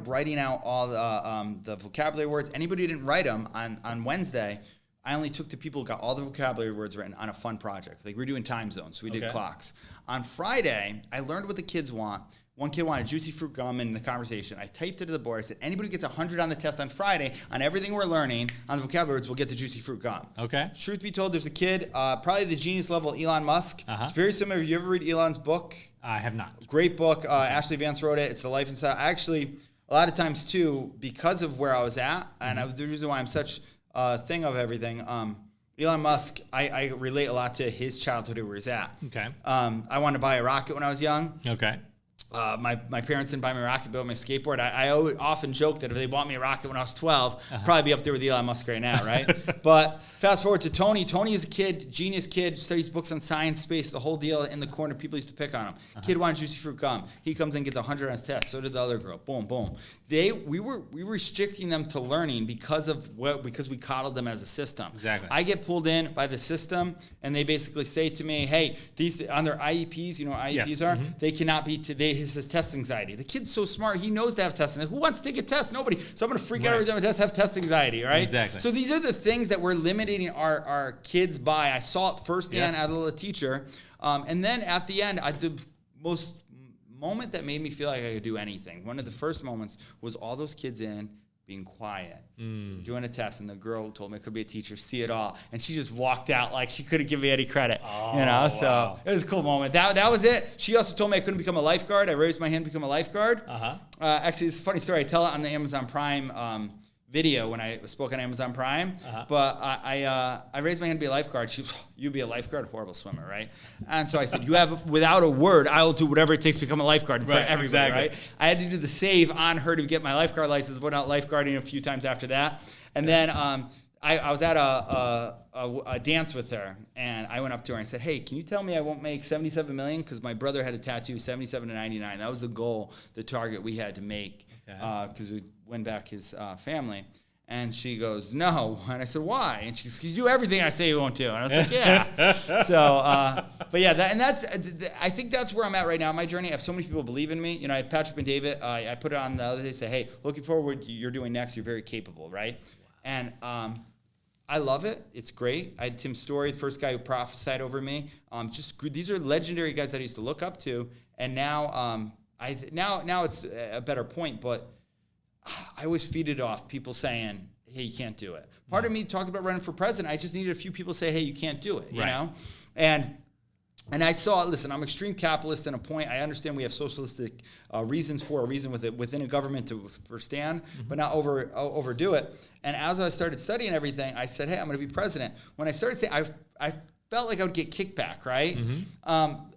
[SPEAKER 1] writing out all the vocabulary words. Anybody who didn't write them on Wednesday, I only took the people who got all the vocabulary words written on a fun project. Like we're doing time zones, so we did clocks. On Friday, I learned what the kids want. One kid wanted juicy fruit gum in the conversation. I typed it to the board. I said, anybody who gets 100 on the test on Friday on everything we're learning on the vocabulary words will get the juicy fruit gum. Okay. Truth be told, there's a kid, probably the genius level, Elon Musk. It's very similar. Have you ever read Elon's book?
[SPEAKER 2] I have not.
[SPEAKER 1] Great book. Ashley Vance wrote it. It's The Life and Style. Actually, a lot of times, too, because of where I was at, and the reason why I'm such a thing of everything, Elon Musk, I relate a lot to his childhood where he's at. Okay. I wanted to buy a rocket when I was young. Okay. My parents didn't buy me a rocket, built me a skateboard. I often joke that if they bought me a rocket when I was 12, I'd probably be up there with Elon Musk right now, right? But fast forward to Tony. Tony is a kid, genius kid, studies books on science, space, the whole deal in the corner. People used to pick on him. Kid wanted juicy fruit gum. He comes in and gets 100 on his test. So did the other girl. Boom, boom. We were restricting them to learning because we coddled them as a system. Exactly. I get pulled in by the system, and they basically say to me, hey, these on their IEPs, you know what IEPs are? They cannot be today. He says test anxiety. The kid's so smart, he knows to have test anxiety. Who wants to take a test? Nobody. So I'm going to freak out every time I have test anxiety, right? Exactly. So these are the things that we're limiting our kids by. I saw it firsthand out of the teacher. And then at the end, the most moment that made me feel like I could do anything, one of the first moments was all those kids in being quiet, doing a test, and the girl told me I could be a teacher, see it all, and she just walked out like she couldn't give me any credit, So it was a cool moment. That was it. She also told me I couldn't become a lifeguard. I raised my hand to become a lifeguard. Actually, it's a funny story. I tell it on the Amazon Prime video when I spoke on Amazon Prime, but I raised my hand to be a lifeguard. She was, you be a lifeguard, horrible swimmer, right? And so I said, you have, without a word, I'll do whatever it takes to become a lifeguard in front of everybody, right? I had to do the save on her to get my lifeguard license, went out lifeguarding a few times after that. And then I was at a dance with her, and I went up to her and said, hey, can you tell me I won't make $77 million? Because my brother had a tattoo, 77 to 99. That was the goal, the target we had to make, because we win back his family. And she goes, no. And I said, why? And she goes, because you do everything I say you won't do. And I was like, yeah. So, but yeah, I think that's where I'm at right now in my journey. I have so many people believe in me. You know, I had Patrick and David. I put it on the other day, say, hey, looking forward to what you're doing next. You're very capable, right? And I love it. It's great. I had Tim Story, the first guy who prophesied over me. These are legendary guys that I used to look up to. And now, now it's a better point, but I always feed it off people saying, hey, you can't do it. Part of me talked about running for president. I just needed a few people to say, hey, you can't do it, you know? And I saw, listen, I'm extreme capitalist in a point. I understand we have socialistic reasons for a reason within a government to stand, but not overdo it. And as I started studying everything, I said, hey, I'm going to be president. When I started saying, I felt like I would get kickback, right?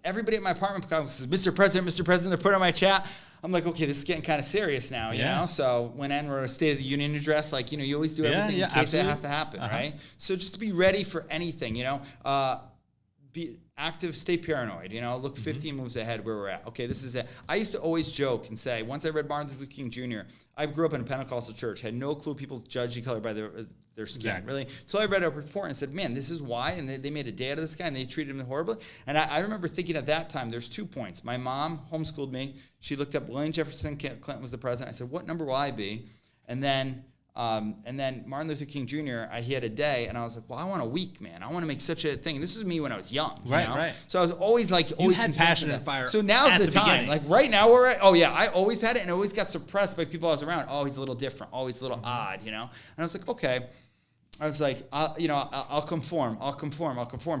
[SPEAKER 1] Everybody at my apartment says, Mr. President, they're putting on my chat. I'm like, okay, this is getting kind of serious now, you know? So when I wrote a State of the Union address, like, you know, you always do everything in case it has to happen, right? So just be ready for anything, you know? Be active, stay paranoid, you know, look 15 moves ahead where we're at. Okay, this is it. I used to always joke and say, once I read Martin Luther King Jr., I grew up in a Pentecostal church, had no clue people judge each other by their skin, really. So I read a report and said, man, this is why, and they made a day out of this guy, and they treated him horribly. And I remember thinking at that time, there's 2 points. My mom homeschooled me. She looked up William Jefferson Clinton was the president. I said, what number will I be? And then Martin Luther King Jr., he had a day, and I was like, well, I want a week, man. I want to make such a thing. And this was me when I was young. You know? So I was always like,
[SPEAKER 2] you had passion and fire.
[SPEAKER 1] So now's the time. Like right now we're at, I always had it, and I always got suppressed by people I was around. Oh, he's a little different. Oh, he's a little odd, you know? And I was like, okay. I was like, I'll conform.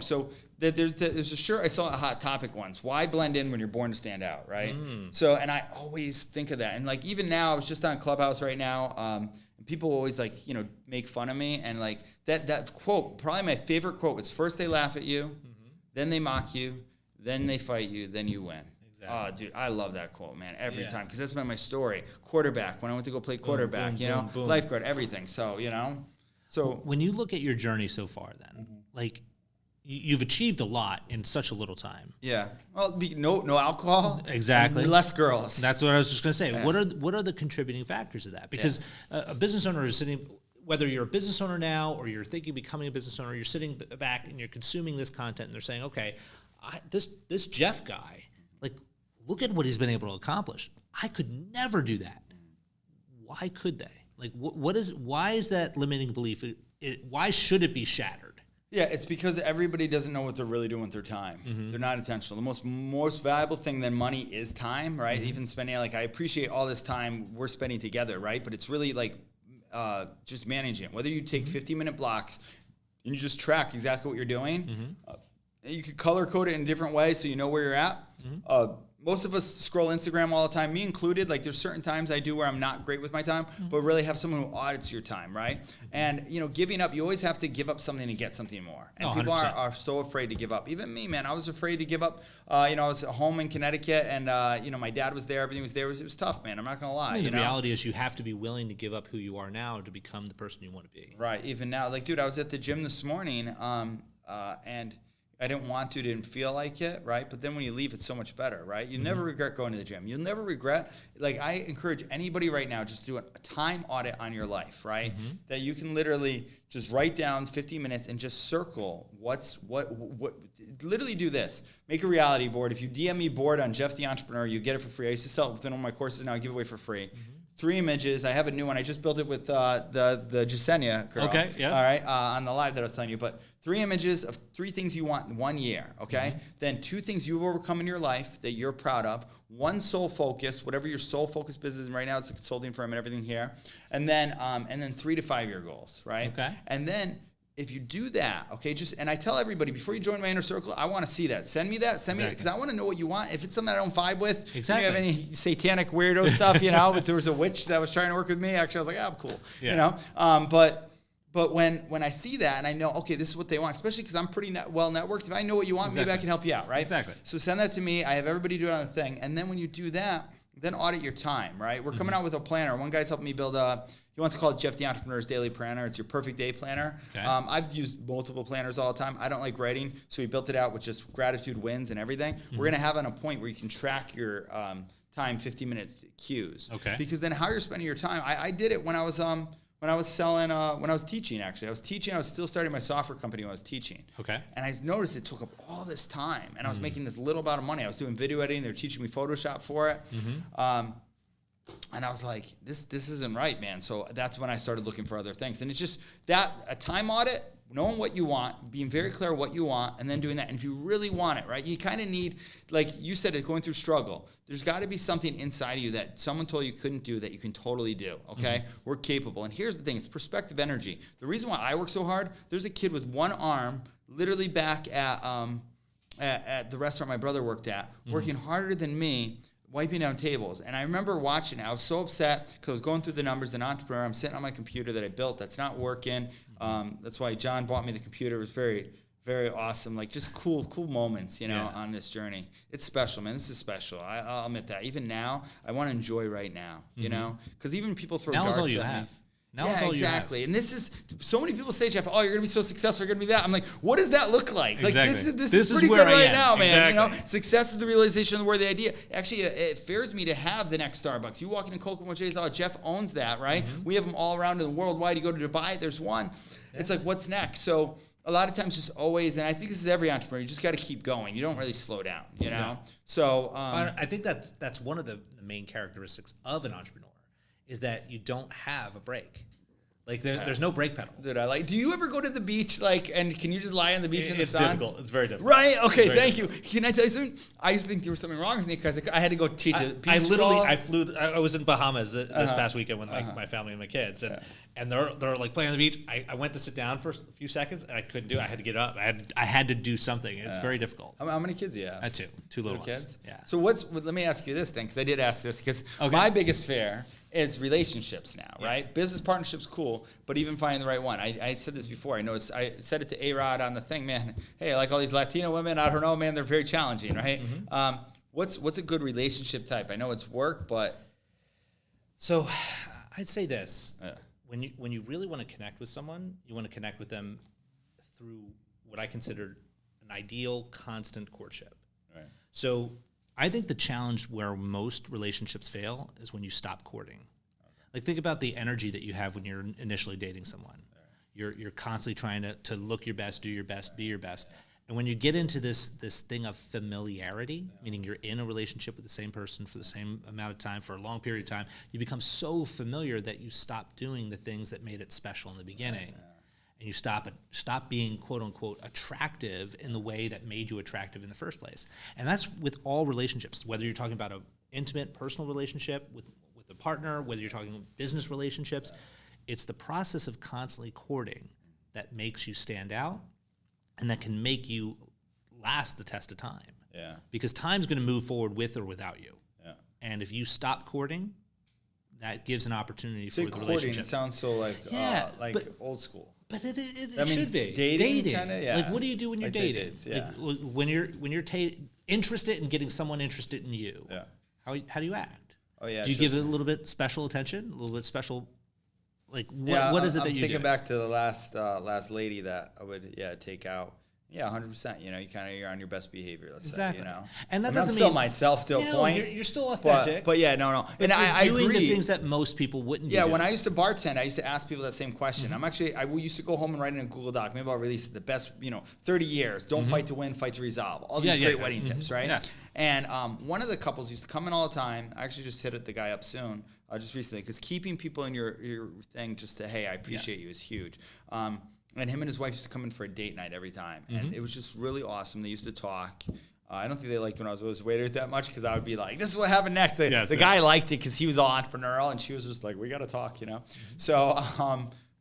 [SPEAKER 1] So there's a shirt I saw at Hot Topic once. Why blend in when you're born to stand out, right? So, and I always think of that. And like even now, I was just on Clubhouse right now. People always like, you know, make fun of me. And like that quote, probably my favorite quote was, first they laugh at you, then they mock you, then they fight you, then you win. Oh, dude, I love that quote, man, every time. Because that's been my story. Quarterback, when I went to go play quarterback, boom. Lifeguard, everything. So, you know. So
[SPEAKER 2] when you look at your journey so far then, like you've achieved a lot in such a little time.
[SPEAKER 1] Yeah. Well, no alcohol.
[SPEAKER 2] Exactly.
[SPEAKER 1] Less girls.
[SPEAKER 2] That's what I was just going to say. Yeah. What are the contributing factors of that? Because a business owner is sitting, whether you're a business owner now or you're thinking of becoming a business owner, you're sitting back and you're consuming this content and they're saying, okay, this Jeff guy, like, look at what he's been able to accomplish. I could never do that. Why could they? Like, why is that limiting belief? Why should it be shattered?
[SPEAKER 1] Yeah, it's because everybody doesn't know what they're really doing with their time. They're not intentional. The most valuable thing than money is time, right? Even spending, like, I appreciate all this time we're spending together, right? But it's really like just managing it. Whether you take 15-minute blocks and you just track exactly what you're doing. You could color code it in a different way so you know where you're at. Most of us scroll Instagram all the time, me included. Like, there's certain times I do where I'm not great with my time, but really have someone who audits your time, right? And, you know, giving up, you always have to give up something to get something more. And people are so afraid to give up. Even me, man, I was afraid to give up. You know, I was at home in Connecticut, and, you know, my dad was there. Everything was there. It was tough, man. I'm not going to lie.
[SPEAKER 2] I mean, the reality is you have to be willing to give up who you are now to become the person you want to be.
[SPEAKER 1] Right. Even now. Like, dude, I was at the gym this morning, and I didn't want to, didn't feel like it, right? But then when you leave, it's so much better, right? You never regret going to the gym. You'll never regret. Like, I encourage anybody right now, just do a time audit on your life, right? That you can literally just write down 15 minutes and just circle what. Literally do this. Make a reality board. If you DM me board on Jeff the Entrepreneur, you get it for free. I used to sell it within one of my courses. Now I give away for free. 3 images. I have a new one. I just built it with the Jasenia girl.
[SPEAKER 2] Okay, yes.
[SPEAKER 1] All right, on the live that I was telling you. But 3 images of 3 things you want in 1 year, okay? Then 2 things you've overcome in your life that you're proud of. 1 sole focus, whatever your sole focus business is right now, it's a consulting firm and everything here. And then 3 to 5 year goals, right?
[SPEAKER 2] Okay.
[SPEAKER 1] And then if you do that, okay, and I tell everybody, before you join my inner circle, I want to see that. Send me that, because I want to know what you want. If it's something I don't vibe with, you have any satanic weirdo stuff, but there was a witch that was trying to work with me. Actually, I was like, I'm cool, But when I see that and I know, okay, this is what they want, especially because I'm pretty well networked. If I know what you want, maybe I can help you out, right?
[SPEAKER 2] Exactly.
[SPEAKER 1] So send that to me. I have everybody do it on the thing. And then when you do that, then audit your time, right? We're coming out with a planner. One guy's helping me build he wants to call it Jeff the Entrepreneur's Daily Planner. It's your perfect day planner. Okay. I've used multiple planners all the time. I don't like writing, so we built it out with just gratitude wins and everything. We're going to have it on a point where you can track your time, 15-minute cues. Okay. Because then how you're spending your time, I did it when I was teaching, actually. I was still starting my software company when I was teaching. Okay. And I noticed it took up all this time, and I was making this little amount of money. I was doing video editing. They were teaching me Photoshop for it. And I was like, this isn't right, man. So that's when I started looking for other things. And it's just that, a time audit, knowing what you want, being very clear what you want, and then doing that. And if you really want it, right, you kind of need, like you said, it going through struggle. There's got to be something inside of you that someone told you couldn't do that you can totally do, okay? We're capable. And here's the thing, it's perspective energy. The reason why I work so hard, there's a kid with one arm literally back at the restaurant my brother worked at, working harder than me, wiping down tables. And I remember watching it. I was so upset because I was going through the numbers. An entrepreneur, I'm sitting on my computer that I built that's not working. That's why John bought me the computer. It was very, very awesome. Like, just cool moments, on this journey. It's special, man. This is special. I'll admit that. Even now, I want to enjoy right now, because even people throw darts at me. Now is all you have. Yeah, exactly. And this is, so many people say, Jeff, oh, you're going to be so successful, you're going to be that. I'm like, what does that look like? Exactly. Like, this is pretty good right now, man. Exactly. Success is the realization of the word, the idea. Actually, it fares me to have the next Starbucks. You walk into Kokomo J's, Jeff owns that, right? We have them all around in the worldwide. You go to Dubai, there's one. Yeah. It's like, what's next? So a lot of times just always, and I think this is every entrepreneur, you just got to keep going. You don't really slow down, you know? Yeah. So
[SPEAKER 2] I think that's one of the main characteristics of an entrepreneur, is that you don't have a break. Like, there's no brake pedal.
[SPEAKER 1] Dude, do you ever go to the beach, and can you just lie on the beach in the sun?
[SPEAKER 2] It's difficult. It's very difficult.
[SPEAKER 1] Right? Okay, thank you. Can I tell you something? I used to think there was something wrong with me because I had to go teach a beach ball.
[SPEAKER 2] I was in Bahamas this past weekend with my family and my kids, and they're like playing on the beach. I went to sit down for a few seconds, and I couldn't do it. I had to get up. I had to do something. It's very difficult.
[SPEAKER 1] How many kids do you have?
[SPEAKER 2] I have two little
[SPEAKER 1] kids. Yeah. So let me ask you this then, because I did ask this, because my biggest fear is relationships now, right? Business partnerships, cool, but even finding the right one. I said this before. I said it to A-Rod on the thing, man. Hey, I like all these Latino women. I don't know, man. They're very challenging, right? What's a good relationship type? I know it's work, but
[SPEAKER 2] so I'd say this: when you really want to connect with someone, you want to connect with them through what I consider an ideal, constant courtship. Right. So I think the challenge where most relationships fail is when you stop courting. Okay. Like, think about the energy that you have when you're initially dating someone. Right. You're constantly trying to look your best, do your best, be your best. And when you get into this thing of familiarity, meaning you're in a relationship with the same person for the same amount of time, for a long period of time, you become so familiar that you stop doing the things that made it special in the beginning. And you stop being, quote unquote, attractive in the way that made you attractive in the first place. And that's with all relationships, whether you're talking about an intimate personal relationship with a partner, whether you're talking business relationships. It's the process of constantly courting that makes you stand out and that can make you last the test of time. Yeah. Because time's going to move forward with or without you. Yeah. And if you stop courting, that gives an opportunity for the relationship.
[SPEAKER 1] It sounds so like old school.
[SPEAKER 2] But it should be dating. Kinda, yeah. Like, what do you do when you're dating? Dates, yeah. Like, when you're interested in getting someone interested in you? Yeah. How do you act? Oh yeah. Do you give it a little bit special attention? A little bit special? Like, what is it that you do? I'm thinking
[SPEAKER 1] back to the last lady that I would take out. Yeah, 100%. You're on your best behavior. Let's say. And that doesn't mean I'm still myself to a point.
[SPEAKER 2] You're still authentic.
[SPEAKER 1] But yeah, no.
[SPEAKER 2] But and I agree. Doing the things that most people wouldn't do.
[SPEAKER 1] Yeah, when I used to bartend, I used to ask people that same question. I used to go home and write in a Google Doc. Maybe I'll release the best, 30 years. Don't fight to win, fight to resolve. All these great wedding tips, right? Yeah. And one of the couples used to come in all the time. I actually just hit the guy up soon, just recently, because keeping people in your thing just to, hey, I appreciate you is huge. And him and his wife used to come in for a date night every time. And it was just really awesome. They used to talk. I don't think they liked when I was waiters that much, because I would be like, this is what happened next. The guy liked it because he was all entrepreneurial, and she was just like, we got to talk, So,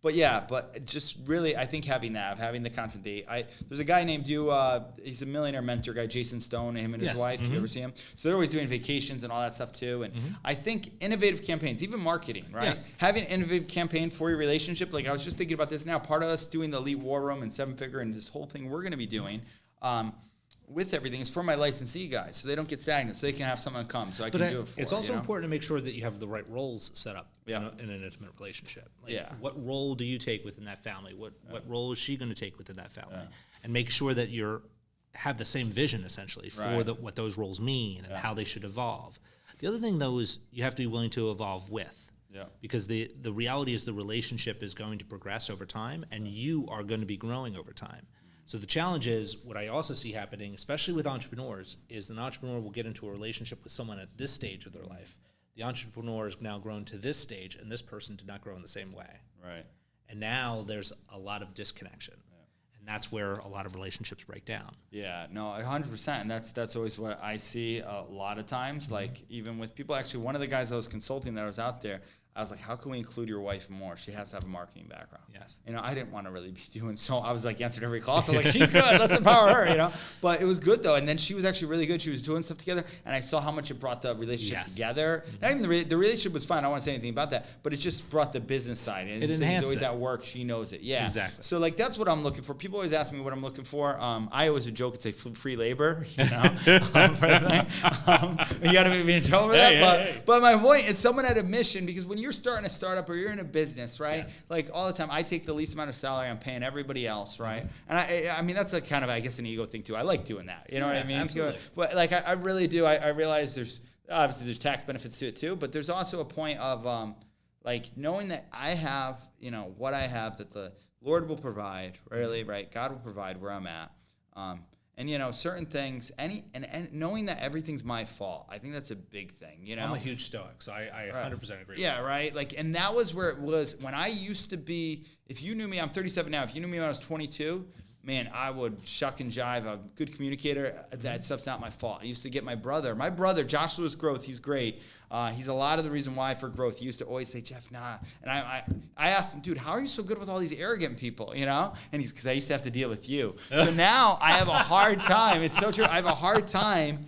[SPEAKER 1] But just really, I think having the constant date. There's a guy named he's a millionaire mentor guy, Jason Stone, him and his wife. You ever see him? So they're always doing vacations and all that stuff too. And I think innovative campaigns, even marketing, right?
[SPEAKER 2] Yes.
[SPEAKER 1] Having an innovative campaign for your relationship. Like I was just thinking about this now. Part of us doing the Elite War Room and 7-Figure and this whole thing we're going to be doing. With everything is for my licensee guys, so they don't get stagnant, so they can have someone come, so I can do it for.
[SPEAKER 2] It's also important to make sure that you have the right roles set up in an intimate relationship. Like, what role do you take within that family? What role is she going to take within that family? And make sure that you have the same vision essentially for what those roles mean and how they should evolve. The other thing though is you have to be willing to evolve with. Yeah. Because the reality is the relationship is going to progress over time, and you are going to be growing over time. So the challenge is, what I also see happening, especially with entrepreneurs, is an entrepreneur will get into a relationship with someone at this stage of their life. The entrepreneur has now grown to this stage, and this person did not grow in the same way. Right. And now there's a lot of disconnection. And that's where a lot of relationships break down. Yeah, no, 100%. And that's always what I see a lot of times. Like, even with people, actually, one of the guys I was consulting that was out there, I was like, how can we include your wife more? She has to have a marketing background. Yes. I didn't want to really be doing so. I was like, answered every call. So I was like, she's good. Let's empower her, But it was good, though. And then she was actually really good. She was doing stuff together. And I saw how much it brought the relationship together. Not even the relationship was fine. I don't want to say anything about that. But it just brought the business side. And it enhanced always at work. She knows it. Yeah. Exactly. So, like, that's what I'm looking for. People always ask me what I'm looking for. I always would joke and say free labor, You got to make me in trouble for that. But my point is someone had a mission, because when you're starting a startup or you're in a business, right? Yes. Like all the time, I take the least amount of salary I'm paying everybody else, right? And I mean, that's a kind of, I guess, an ego thing too. I like doing that. You know what I mean? Absolutely. But like, I really do. I realize there's tax benefits to it too, but there's also a point of like knowing that I have, what I have, that the Lord will provide, really, right? God will provide where I'm at. And certain things, and knowing that everything's my fault, I think that's a big thing. I'm a huge stoic, so I 100% agree. Yeah, right. Like, and that was where it was when I used to be. If you knew me, I'm 37 now. If you knew me when I was 22, man, I would shuck and jive. I'm a good communicator. That stuff's not my fault. I used to get my brother, Joshua's growth. He's great. He's a lot of the reason why for growth. He used to always say, Jeff, nah. And I asked him, dude, how are you so good with all these arrogant people, And he's, because I used to have to deal with you. So now I have a hard time. It's so true. I have a hard time.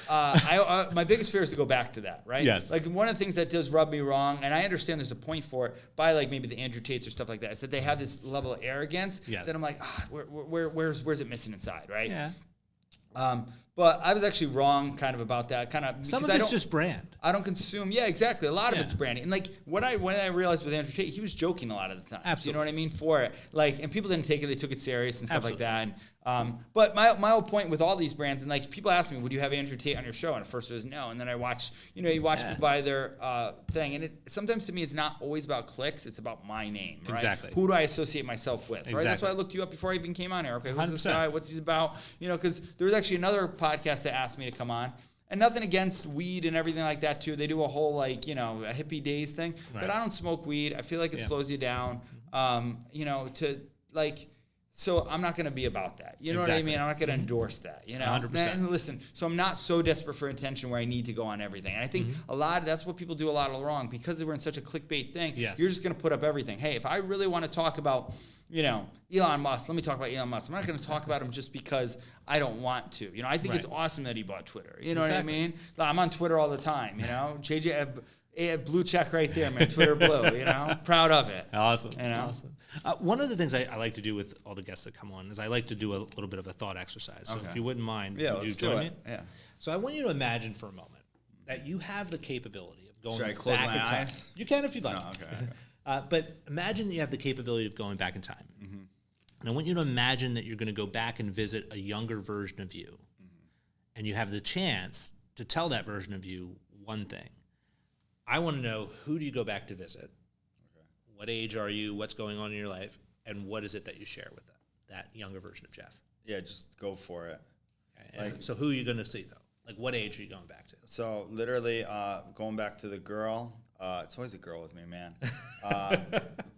[SPEAKER 2] My biggest fear is to go back to that, right? Yes. Like, one of the things that does rub me wrong, and I understand there's a point for it, by like maybe the Andrew Tates or stuff like that, is that they have this level of arrogance that I'm like, where's it missing inside, right? Yeah. But I was actually wrong kind of about that. Some of it's just brand. I don't consume. Yeah, exactly. A lot of it's branding. And like when I realized with Andrew Tate, he was joking a lot of the time. Absolutely. You know what I mean? For it. Like, and people didn't take it. They took it serious and stuff like that. And, but my whole point with all these brands, and like people ask me, would you have Andrew Tate on your show? And at first it was no. And then I watch, you watch people buy their thing. And sometimes to me, it's not always about clicks. It's about my name, right? Exactly. Who do I associate myself with, right? That's why I looked you up before I even came on here. Okay, who's 100%. This guy? What's he about? Because there was actually another podcast that asked me to come on. And nothing against weed and everything like that, too. They do a whole, like, a hippie days thing. Right. But I don't smoke weed. I feel like it slows you down, so I'm not going to be about that. You know what I mean? I'm not going to endorse that, 100%. And listen, so I'm not so desperate for attention where I need to go on everything. And I think that's what people do a lot of wrong. Because we're in such a clickbait thing, you're just going to put up everything. Hey, if I really want to talk about, Elon Musk, let me talk about Elon Musk. I'm not going to talk about him just because I don't want to. I think it's awesome that he bought Twitter. You know what I mean? I'm on Twitter all the time, JJ, a blue check right there, man. Twitter blue, proud of it. Awesome. Awesome. One of the things I like to do with all the guests that come on is I like to do a little bit of a thought exercise. So if you wouldn't mind, would you join me? Yeah. So I want you to imagine for a moment that you have the capability of going back in time. Should I close my eyes? You can if you'd like. No, okay. But imagine that you have the capability of going back in time. Mm-hmm. And I want you to imagine that you're going to go back and visit a younger version of you. Mm-hmm. And you have the chance to tell that version of you one thing. I want to know, who do you go back to visit? Okay. What age are you? What's going on in your life? And what is it that you share with that younger version of Jeff? Yeah, just go for it. Okay. So who are you going to see, though? Like, what age are you going back to? So literally going back to the girl. It's always a girl with me, man.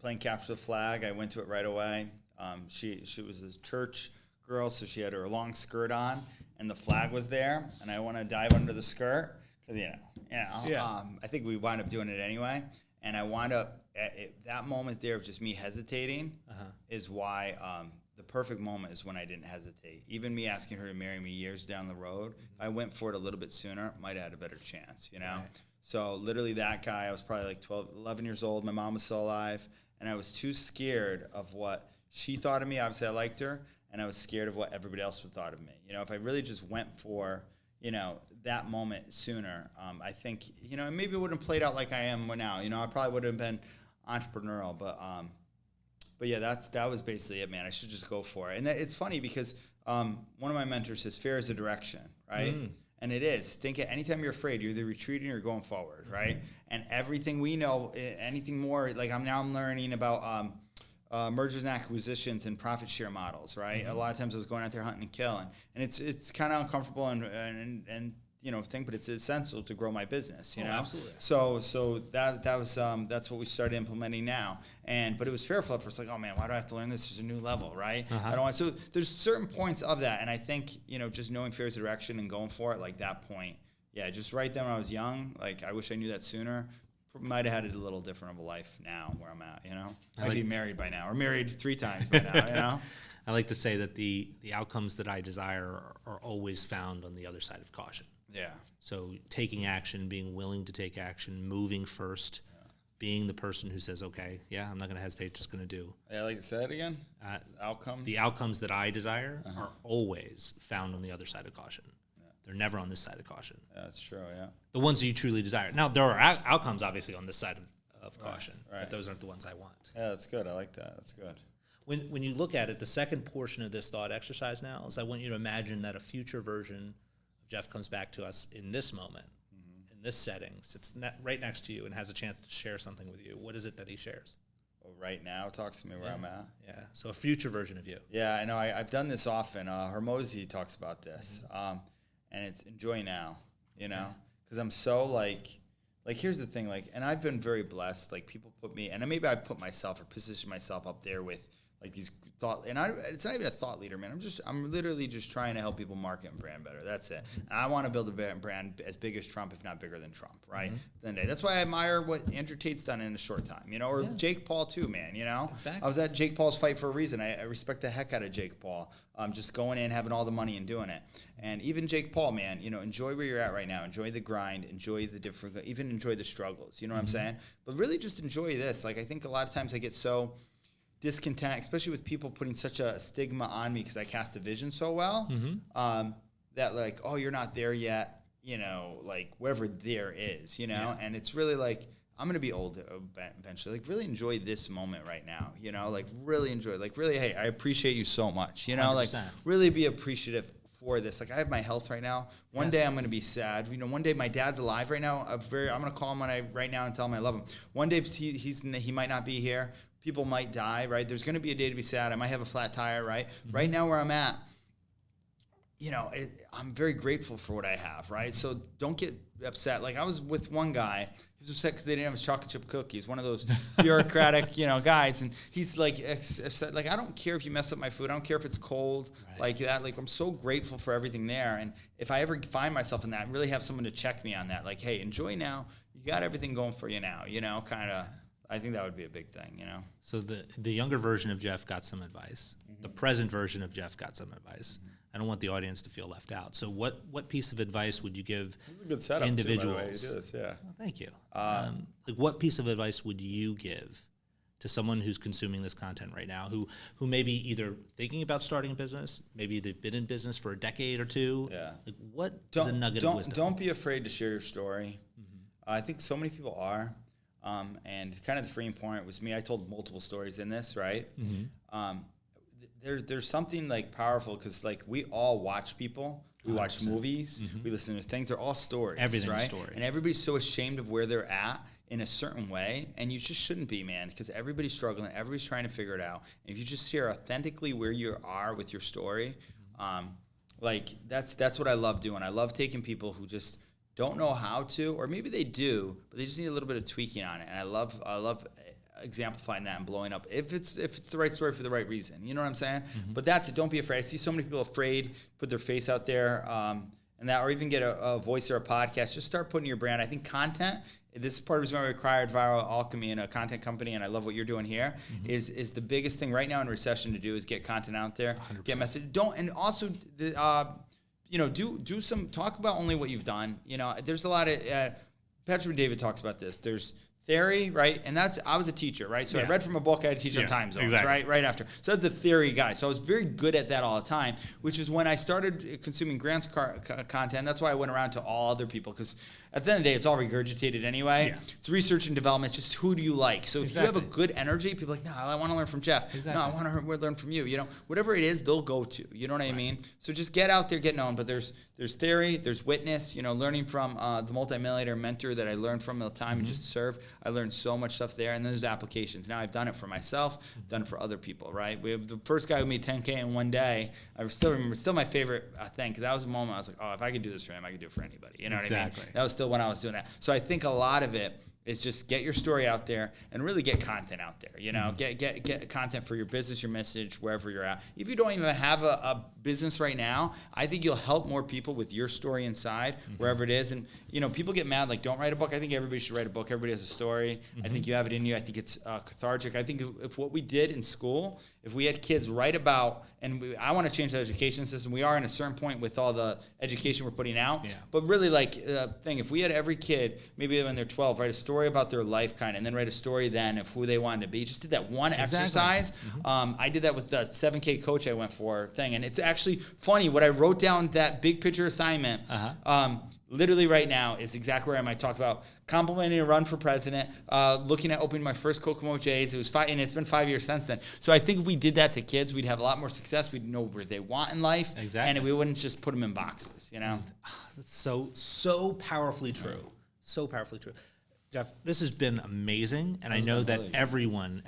[SPEAKER 2] Playing Capture the Flag. I went to it right away. She was a church girl, so she had her long skirt on, and the flag was there. And I want to dive under the skirt. I think we wound up doing it anyway.
[SPEAKER 1] And I wound up at that moment there of just me hesitating is why the perfect moment is when I didn't hesitate. Even me asking her to marry me years down the road, if I went for it a little bit sooner, might have had a better chance, you know? Right. So literally that guy, I was probably like 12, 11 years old. My mom was still alive. And I was too scared of what she thought of me. Obviously, I liked her. And I was scared of what everybody else would thought of me. You know, if I really just went for, you know, that moment sooner, I think, you know, maybe it wouldn't have played out like I am now. You know, I probably would have been entrepreneurial. But yeah, that was basically it, man. I should just go for it. And it's funny because one of my mentors says, fear is a direction, right? And it is. Think anytime you're afraid, you're either retreating or going forward, right? And everything we know, anything more, like I'm learning about mergers and acquisitions and profit share models, right? A lot of times I was going out there hunting and killing. And it's kind of uncomfortable and you know, thing, but it's essential to grow my business, you know?
[SPEAKER 2] Absolutely.
[SPEAKER 1] So that was that's what we started implementing now. But it was fearful at first, like, oh man, why do I have to learn this? There's a new level, right? I don't want. So there's certain points of that, and I think, you know, just knowing fear is the direction and going for it, like that point, yeah, just right then when I was young, like I wish I knew that sooner. Might have had a little different of a life now where I'm at, you know? I'd be married by now, or married 3 times by now, you know?
[SPEAKER 2] I like to say that the outcomes that I desire are always found on the other side of caution.
[SPEAKER 1] Yeah.
[SPEAKER 2] So taking action, being willing to take action, moving first, being the person who says, okay, yeah, I'm not going to hesitate, just going to do.
[SPEAKER 1] Yeah, like say it again. Outcomes.
[SPEAKER 2] The outcomes that I desire are always found on the other side of caution. Yeah. They're never on this side of caution.
[SPEAKER 1] Yeah, that's true, yeah.
[SPEAKER 2] The ones that you truly desire. Now, there are outcomes, obviously, on this side of caution, but those aren't the ones I want.
[SPEAKER 1] Yeah, that's good. I like that. That's good.
[SPEAKER 2] When you look at it, the second portion of this thought exercise now is I want you to imagine that a future version of Jeff comes back to us in this moment, in this setting, sits right next to you and has a chance to share something with you. What is it that he shares?
[SPEAKER 1] Well, right now, talks to me where I'm at.
[SPEAKER 2] Yeah, so a future version of you.
[SPEAKER 1] Yeah, I know. I've done this often. Hermosi talks about this, and it's enjoy now, you know, because I'm so like here's the thing, like, and I've been very blessed. Like people put me, and maybe I've put myself or positioned myself up there with like these thought, and it's not even a thought leader, man. I'm literally just trying to help people market and brand better. That's it. And I want to build a brand as big as Trump, if not bigger than Trump, right? That's why I admire what Andrew Tate's done in a short time, you know, or Jake Paul too, man, you know?
[SPEAKER 2] Exactly.
[SPEAKER 1] I was at Jake Paul's fight for a reason. I respect the heck out of Jake Paul. Just going in, having all the money and doing it. And even Jake Paul, man, you know, enjoy where you're at right now. Enjoy the grind. Enjoy the different, even enjoy the struggles. You know what I'm saying? But really just enjoy this. Like, I think a lot of times I get so discontent, especially with people putting such a stigma on me because I cast a vision so well, that like, oh, you're not there yet, you know, like wherever there is, you know, and it's really like, I'm going to be old eventually. Like, really enjoy this moment right now, you know, like really enjoy, like really, hey, I appreciate you so much, you know,
[SPEAKER 2] 100%.
[SPEAKER 1] like really be appreciative for this. Like, I have my health right now. One day I'm going to be sad. You know, one day my dad's alive right now. I'm going to call him right now and tell him I love him. One day he might not be here. People might die, right? There's going to be a day to be sad. I might have a flat tire, right? Right now where I'm at, you know, I'm very grateful for what I have, right? So don't get upset. Like, I was with one guy. He was upset because they didn't have his chocolate chip cookies, one of those bureaucratic, you know, guys. And he's like, upset. Like, I don't care if you mess up my food. I don't care if it's cold, like that. Like, I'm so grateful for everything there. And if I ever find myself in that, really have someone to check me on that. Like, hey, enjoy now. You got everything going for you now, you know, kind of. I think that would be a big thing, you know. So
[SPEAKER 2] the younger version of Jeff got some advice. The present version of Jeff got some advice. I don't want the audience to feel left out. So what piece of advice would you give
[SPEAKER 1] this is a good setup
[SPEAKER 2] individuals?
[SPEAKER 1] Too, by the way. You do this, yeah.
[SPEAKER 2] Well, thank you. Like, what piece of advice would you give to someone who's consuming this content right now, who may be either thinking about starting a business, maybe they've been in business for a decade or two?
[SPEAKER 1] Yeah.
[SPEAKER 2] Like, what is a nugget of wisdom?
[SPEAKER 1] Don't be afraid to share your story. I think so many people are. And kind of the freeing point was me. I told multiple stories in this, right? There's something like powerful because like we all watch people. We 100%. Watch movies. We listen to things. They're all stories,
[SPEAKER 2] everything's
[SPEAKER 1] right?
[SPEAKER 2] a story.
[SPEAKER 1] And everybody's so ashamed of where they're at in a certain way, and you just shouldn't be, man, because everybody's struggling. Everybody's trying to figure it out. And if you just share authentically where you are with your story, like that's what I love doing. I love taking people who just don't know how to, or maybe they do, but they just need a little bit of tweaking on it. And I love exemplifying that and blowing up if it's the right story for the right reason. You know what I'm saying? But that's it. Don't be afraid. I see so many people afraid, put their face out there, and and that, or even get a voice or a podcast. Just start putting your brand. I think content. This is part of why we acquired Viral Alchemy and a content company, and I love what you're doing here. Is the biggest thing right now in recession to do is get content out there,
[SPEAKER 2] 100%.
[SPEAKER 1] get message. And also, do some talk about only what you've done. There's a lot of Patrick David talks about this. There's theory, right? And I was a teacher, right? So I read from a book. I had to teach on time zones,
[SPEAKER 2] exactly.
[SPEAKER 1] right after. So that's the theory guy. So I was very good at that all the time, which is when I started consuming Grant's content. That's why I went around to all other people, because at the end of the day, it's all regurgitated anyway. Yeah. It's research and development. It's just who do you like? So if you have a good energy, people are like, no, I want to learn from Jeff. Exactly. No, I want to learn from you. Whatever it is, they'll go to. You know what I mean? So just get out there, get known. But there's theory, there's witness. learning from the multimillionaire mentor that I learned from at the time and just served. I learned so much stuff there. And then there's applications. Now I've done it for myself, done it for other people, right? We have the first guy who made 10K in one day. I still remember, my favorite thing, because that was a moment I was like, oh, if I could do this for him, I could do it for anybody. You know what I mean? That was still when I was doing that. So I think a lot of it is just get your story out there and really get content out there. Get content for your business, your message, wherever you're at. If you don't even have a business right now, I think you'll help more people with your story inside, wherever it is. And, people get mad, like, don't write a book. I think everybody should write a book. Everybody has a story. I think you have it in you. I think it's cathartic. I think if what we did in school, if we had kids write about, and I want to change the education system. We are in a certain point with all the education we're putting out. Yeah. But really, if we had every kid, maybe when they're 12, write a story about their life and then write a story then of who they wanted to be. Just did that one exercise. I did that with the 7K coach I went for thing. And it's actually funny. What I wrote down, that big picture assignment, literally right now is exactly where I might talk about complimenting a run for president, looking at opening my first Kokomo Jays. It was and it's been 5 years since then. So I think if we did that to kids, we'd have a lot more success. We'd know where they want in life, and we wouldn't just put them in boxes.
[SPEAKER 2] That's so powerfully true. So powerfully true. Jeff, this has been amazing, and I know that everyone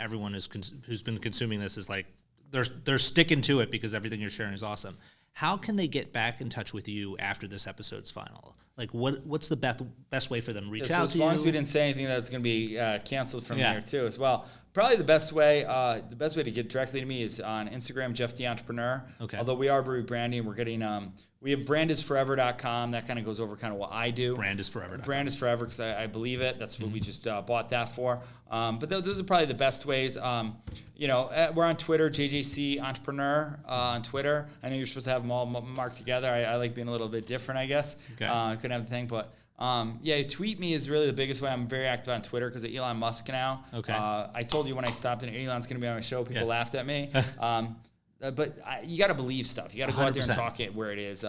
[SPEAKER 2] who's been consuming this is like they're sticking to it because everything you're sharing is awesome. How can they get back in touch with you after this episode's final? Like, what's the best way for them to reach out to you?
[SPEAKER 1] As long as we didn't say anything that's going to be canceled from here too, as well. Probably the best way to get directly to me is on Instagram, Jeff the Entrepreneur. Okay. Although we are rebranding, we're getting we have brandisforever.com. That kind of goes over kind of what I do.
[SPEAKER 2] Brand is forever.
[SPEAKER 1] Brand is forever because I believe it. That's what we just bought that for. But those are probably the best ways. We're on Twitter, JJC Entrepreneur on Twitter. I know you're supposed to have them all marked together. I like being a little bit different, I guess. Okay. I couldn't have the thing, but tweet me is really the biggest way. I'm very active on Twitter because of Elon Musk now. Okay. I told you when I stopped, and Elon's going to be on my show. People laughed at me. But you got to believe stuff. You got to go 100%. Out there and talk it where it is.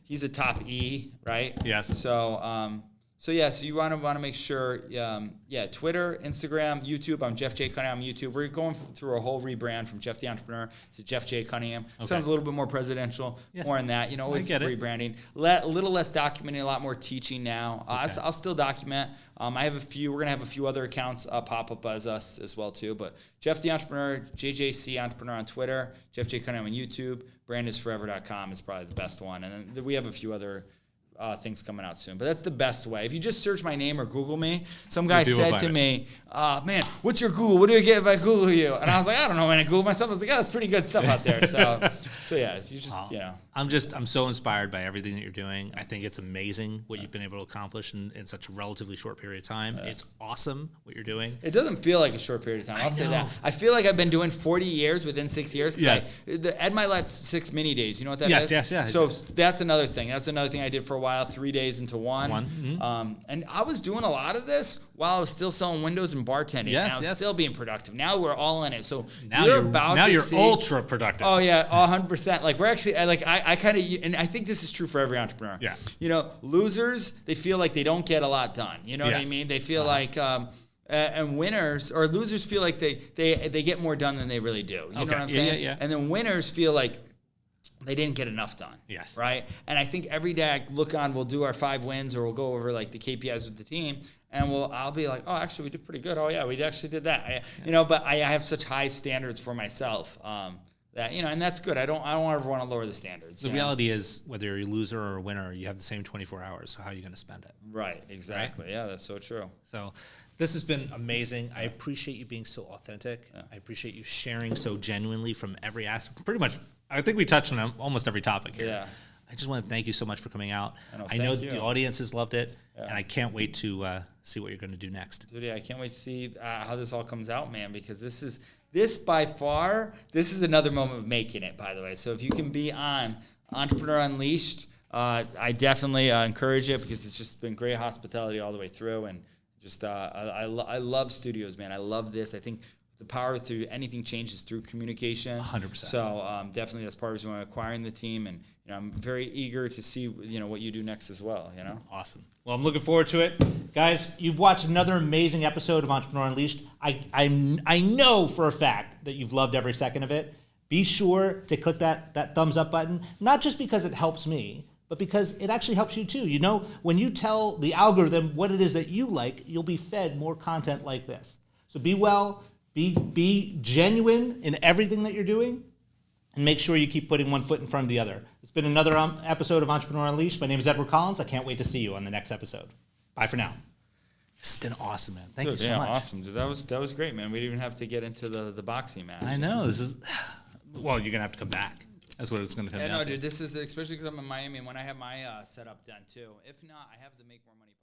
[SPEAKER 1] He's a top E, right? Yes. So you want to make sure, Twitter, Instagram, YouTube. I'm Jeff J. Cunningham on YouTube. We're going through a whole rebrand from Jeff the Entrepreneur to Jeff J. Cunningham. Okay. Sounds a little bit more presidential, more in that. Always rebranding. A little less documenting, a lot more teaching now. Okay. I'll still document. I have we're going to have a few other accounts pop up as us as well too. But Jeff the Entrepreneur, JJC Entrepreneur on Twitter, Jeff J. Cunningham on YouTube, brandisforever.com is probably the best one. And then we have a few other things coming out soon. But that's the best way. If you just search my name or Google me, some guy said to me, man, what's your Google? What do you get if I Google you? And I was like, I don't know. When I Google myself, I was like, that's pretty good stuff out there. So yeah, you just,
[SPEAKER 2] I'm so inspired by everything that you're doing. I think it's amazing what you've been able to accomplish in such a relatively short period of time. It's awesome what you're doing.
[SPEAKER 1] It doesn't feel like a short period of time. I'll say that. I feel like I've been doing 40 years within 6 years. Yes. The Ed Milet's 6 mini days. You know what that is? Yes. So that's another thing. That's another thing I did for a while, 3 days into one. Mm-hmm. And I was doing a lot of this while I was still selling windows and bartending. And I was still being productive. Now we're all in it. So
[SPEAKER 2] now you're ultra productive.
[SPEAKER 1] Oh yeah, 100%. Like we're actually I kind of, and I think this is true for every entrepreneur. Yeah. Losers, they feel like they don't get a lot done. You know what I mean? They feel like and winners or losers feel like they get more done than they really do. You know what I'm saying? Yeah. And then winners feel like they didn't get enough done. Yes. Right? And I think every day I look on, we'll do our 5 wins or we'll go over like the KPIs with the team and I'll be like, oh, actually we did pretty good. Oh yeah, we actually did that. But I have such high standards for myself that, and that's good. I don't ever want to lower the standards.
[SPEAKER 2] The reality is whether you're a loser or a winner, you have the same 24 hours. So how are you going to spend it?
[SPEAKER 1] Right. Exactly. Right? Yeah, that's so true.
[SPEAKER 2] So this has been amazing. I appreciate you being so authentic. Yeah. I appreciate you sharing so genuinely from every aspect. Pretty much, I think we touched on almost every topic here. Yeah. I just want to thank you so much for coming out. I
[SPEAKER 1] Thank
[SPEAKER 2] know
[SPEAKER 1] you.
[SPEAKER 2] the audience has loved it, and I can't wait to see what you're going to do next.
[SPEAKER 1] Dude, I can't wait to see how this all comes out, man, because this by far, this is another moment of making it, by the way. So if you can be on Entrepreneur Unleashed, I definitely encourage it because it's just been great hospitality all the way through. And just I love studios, man. I love this. I think the power through anything changes through communication.
[SPEAKER 2] 100%.
[SPEAKER 1] So definitely that's part of reason why I'm acquiring the team, and I'm very eager to see what you do next as well.
[SPEAKER 2] Awesome. Well, I'm looking forward to it, guys. You've watched another amazing episode of Entrepreneur Unleashed. I know for a fact that you've loved every second of it. Be sure to click that thumbs up button, not just because it helps me, but because it actually helps you too. When you tell the algorithm what it is that you like, you'll be fed more content like this. So be well. Be genuine in everything that you're doing, and make sure you keep putting one foot in front of the other. It's been another episode of Entrepreneur Unleashed. My name is Edward Collins. I can't wait to see you on the next episode. Bye for now. It's been awesome, man. Thank you so much.
[SPEAKER 1] Awesome, dude. That was great, man. We didn't even have to get into the boxing match.
[SPEAKER 2] I know. Well, you're going to have to come back. That's what it's going to come down to.
[SPEAKER 1] Dude. This is especially because I'm in Miami, and when I have my setup done too. If not, I have the Make More Money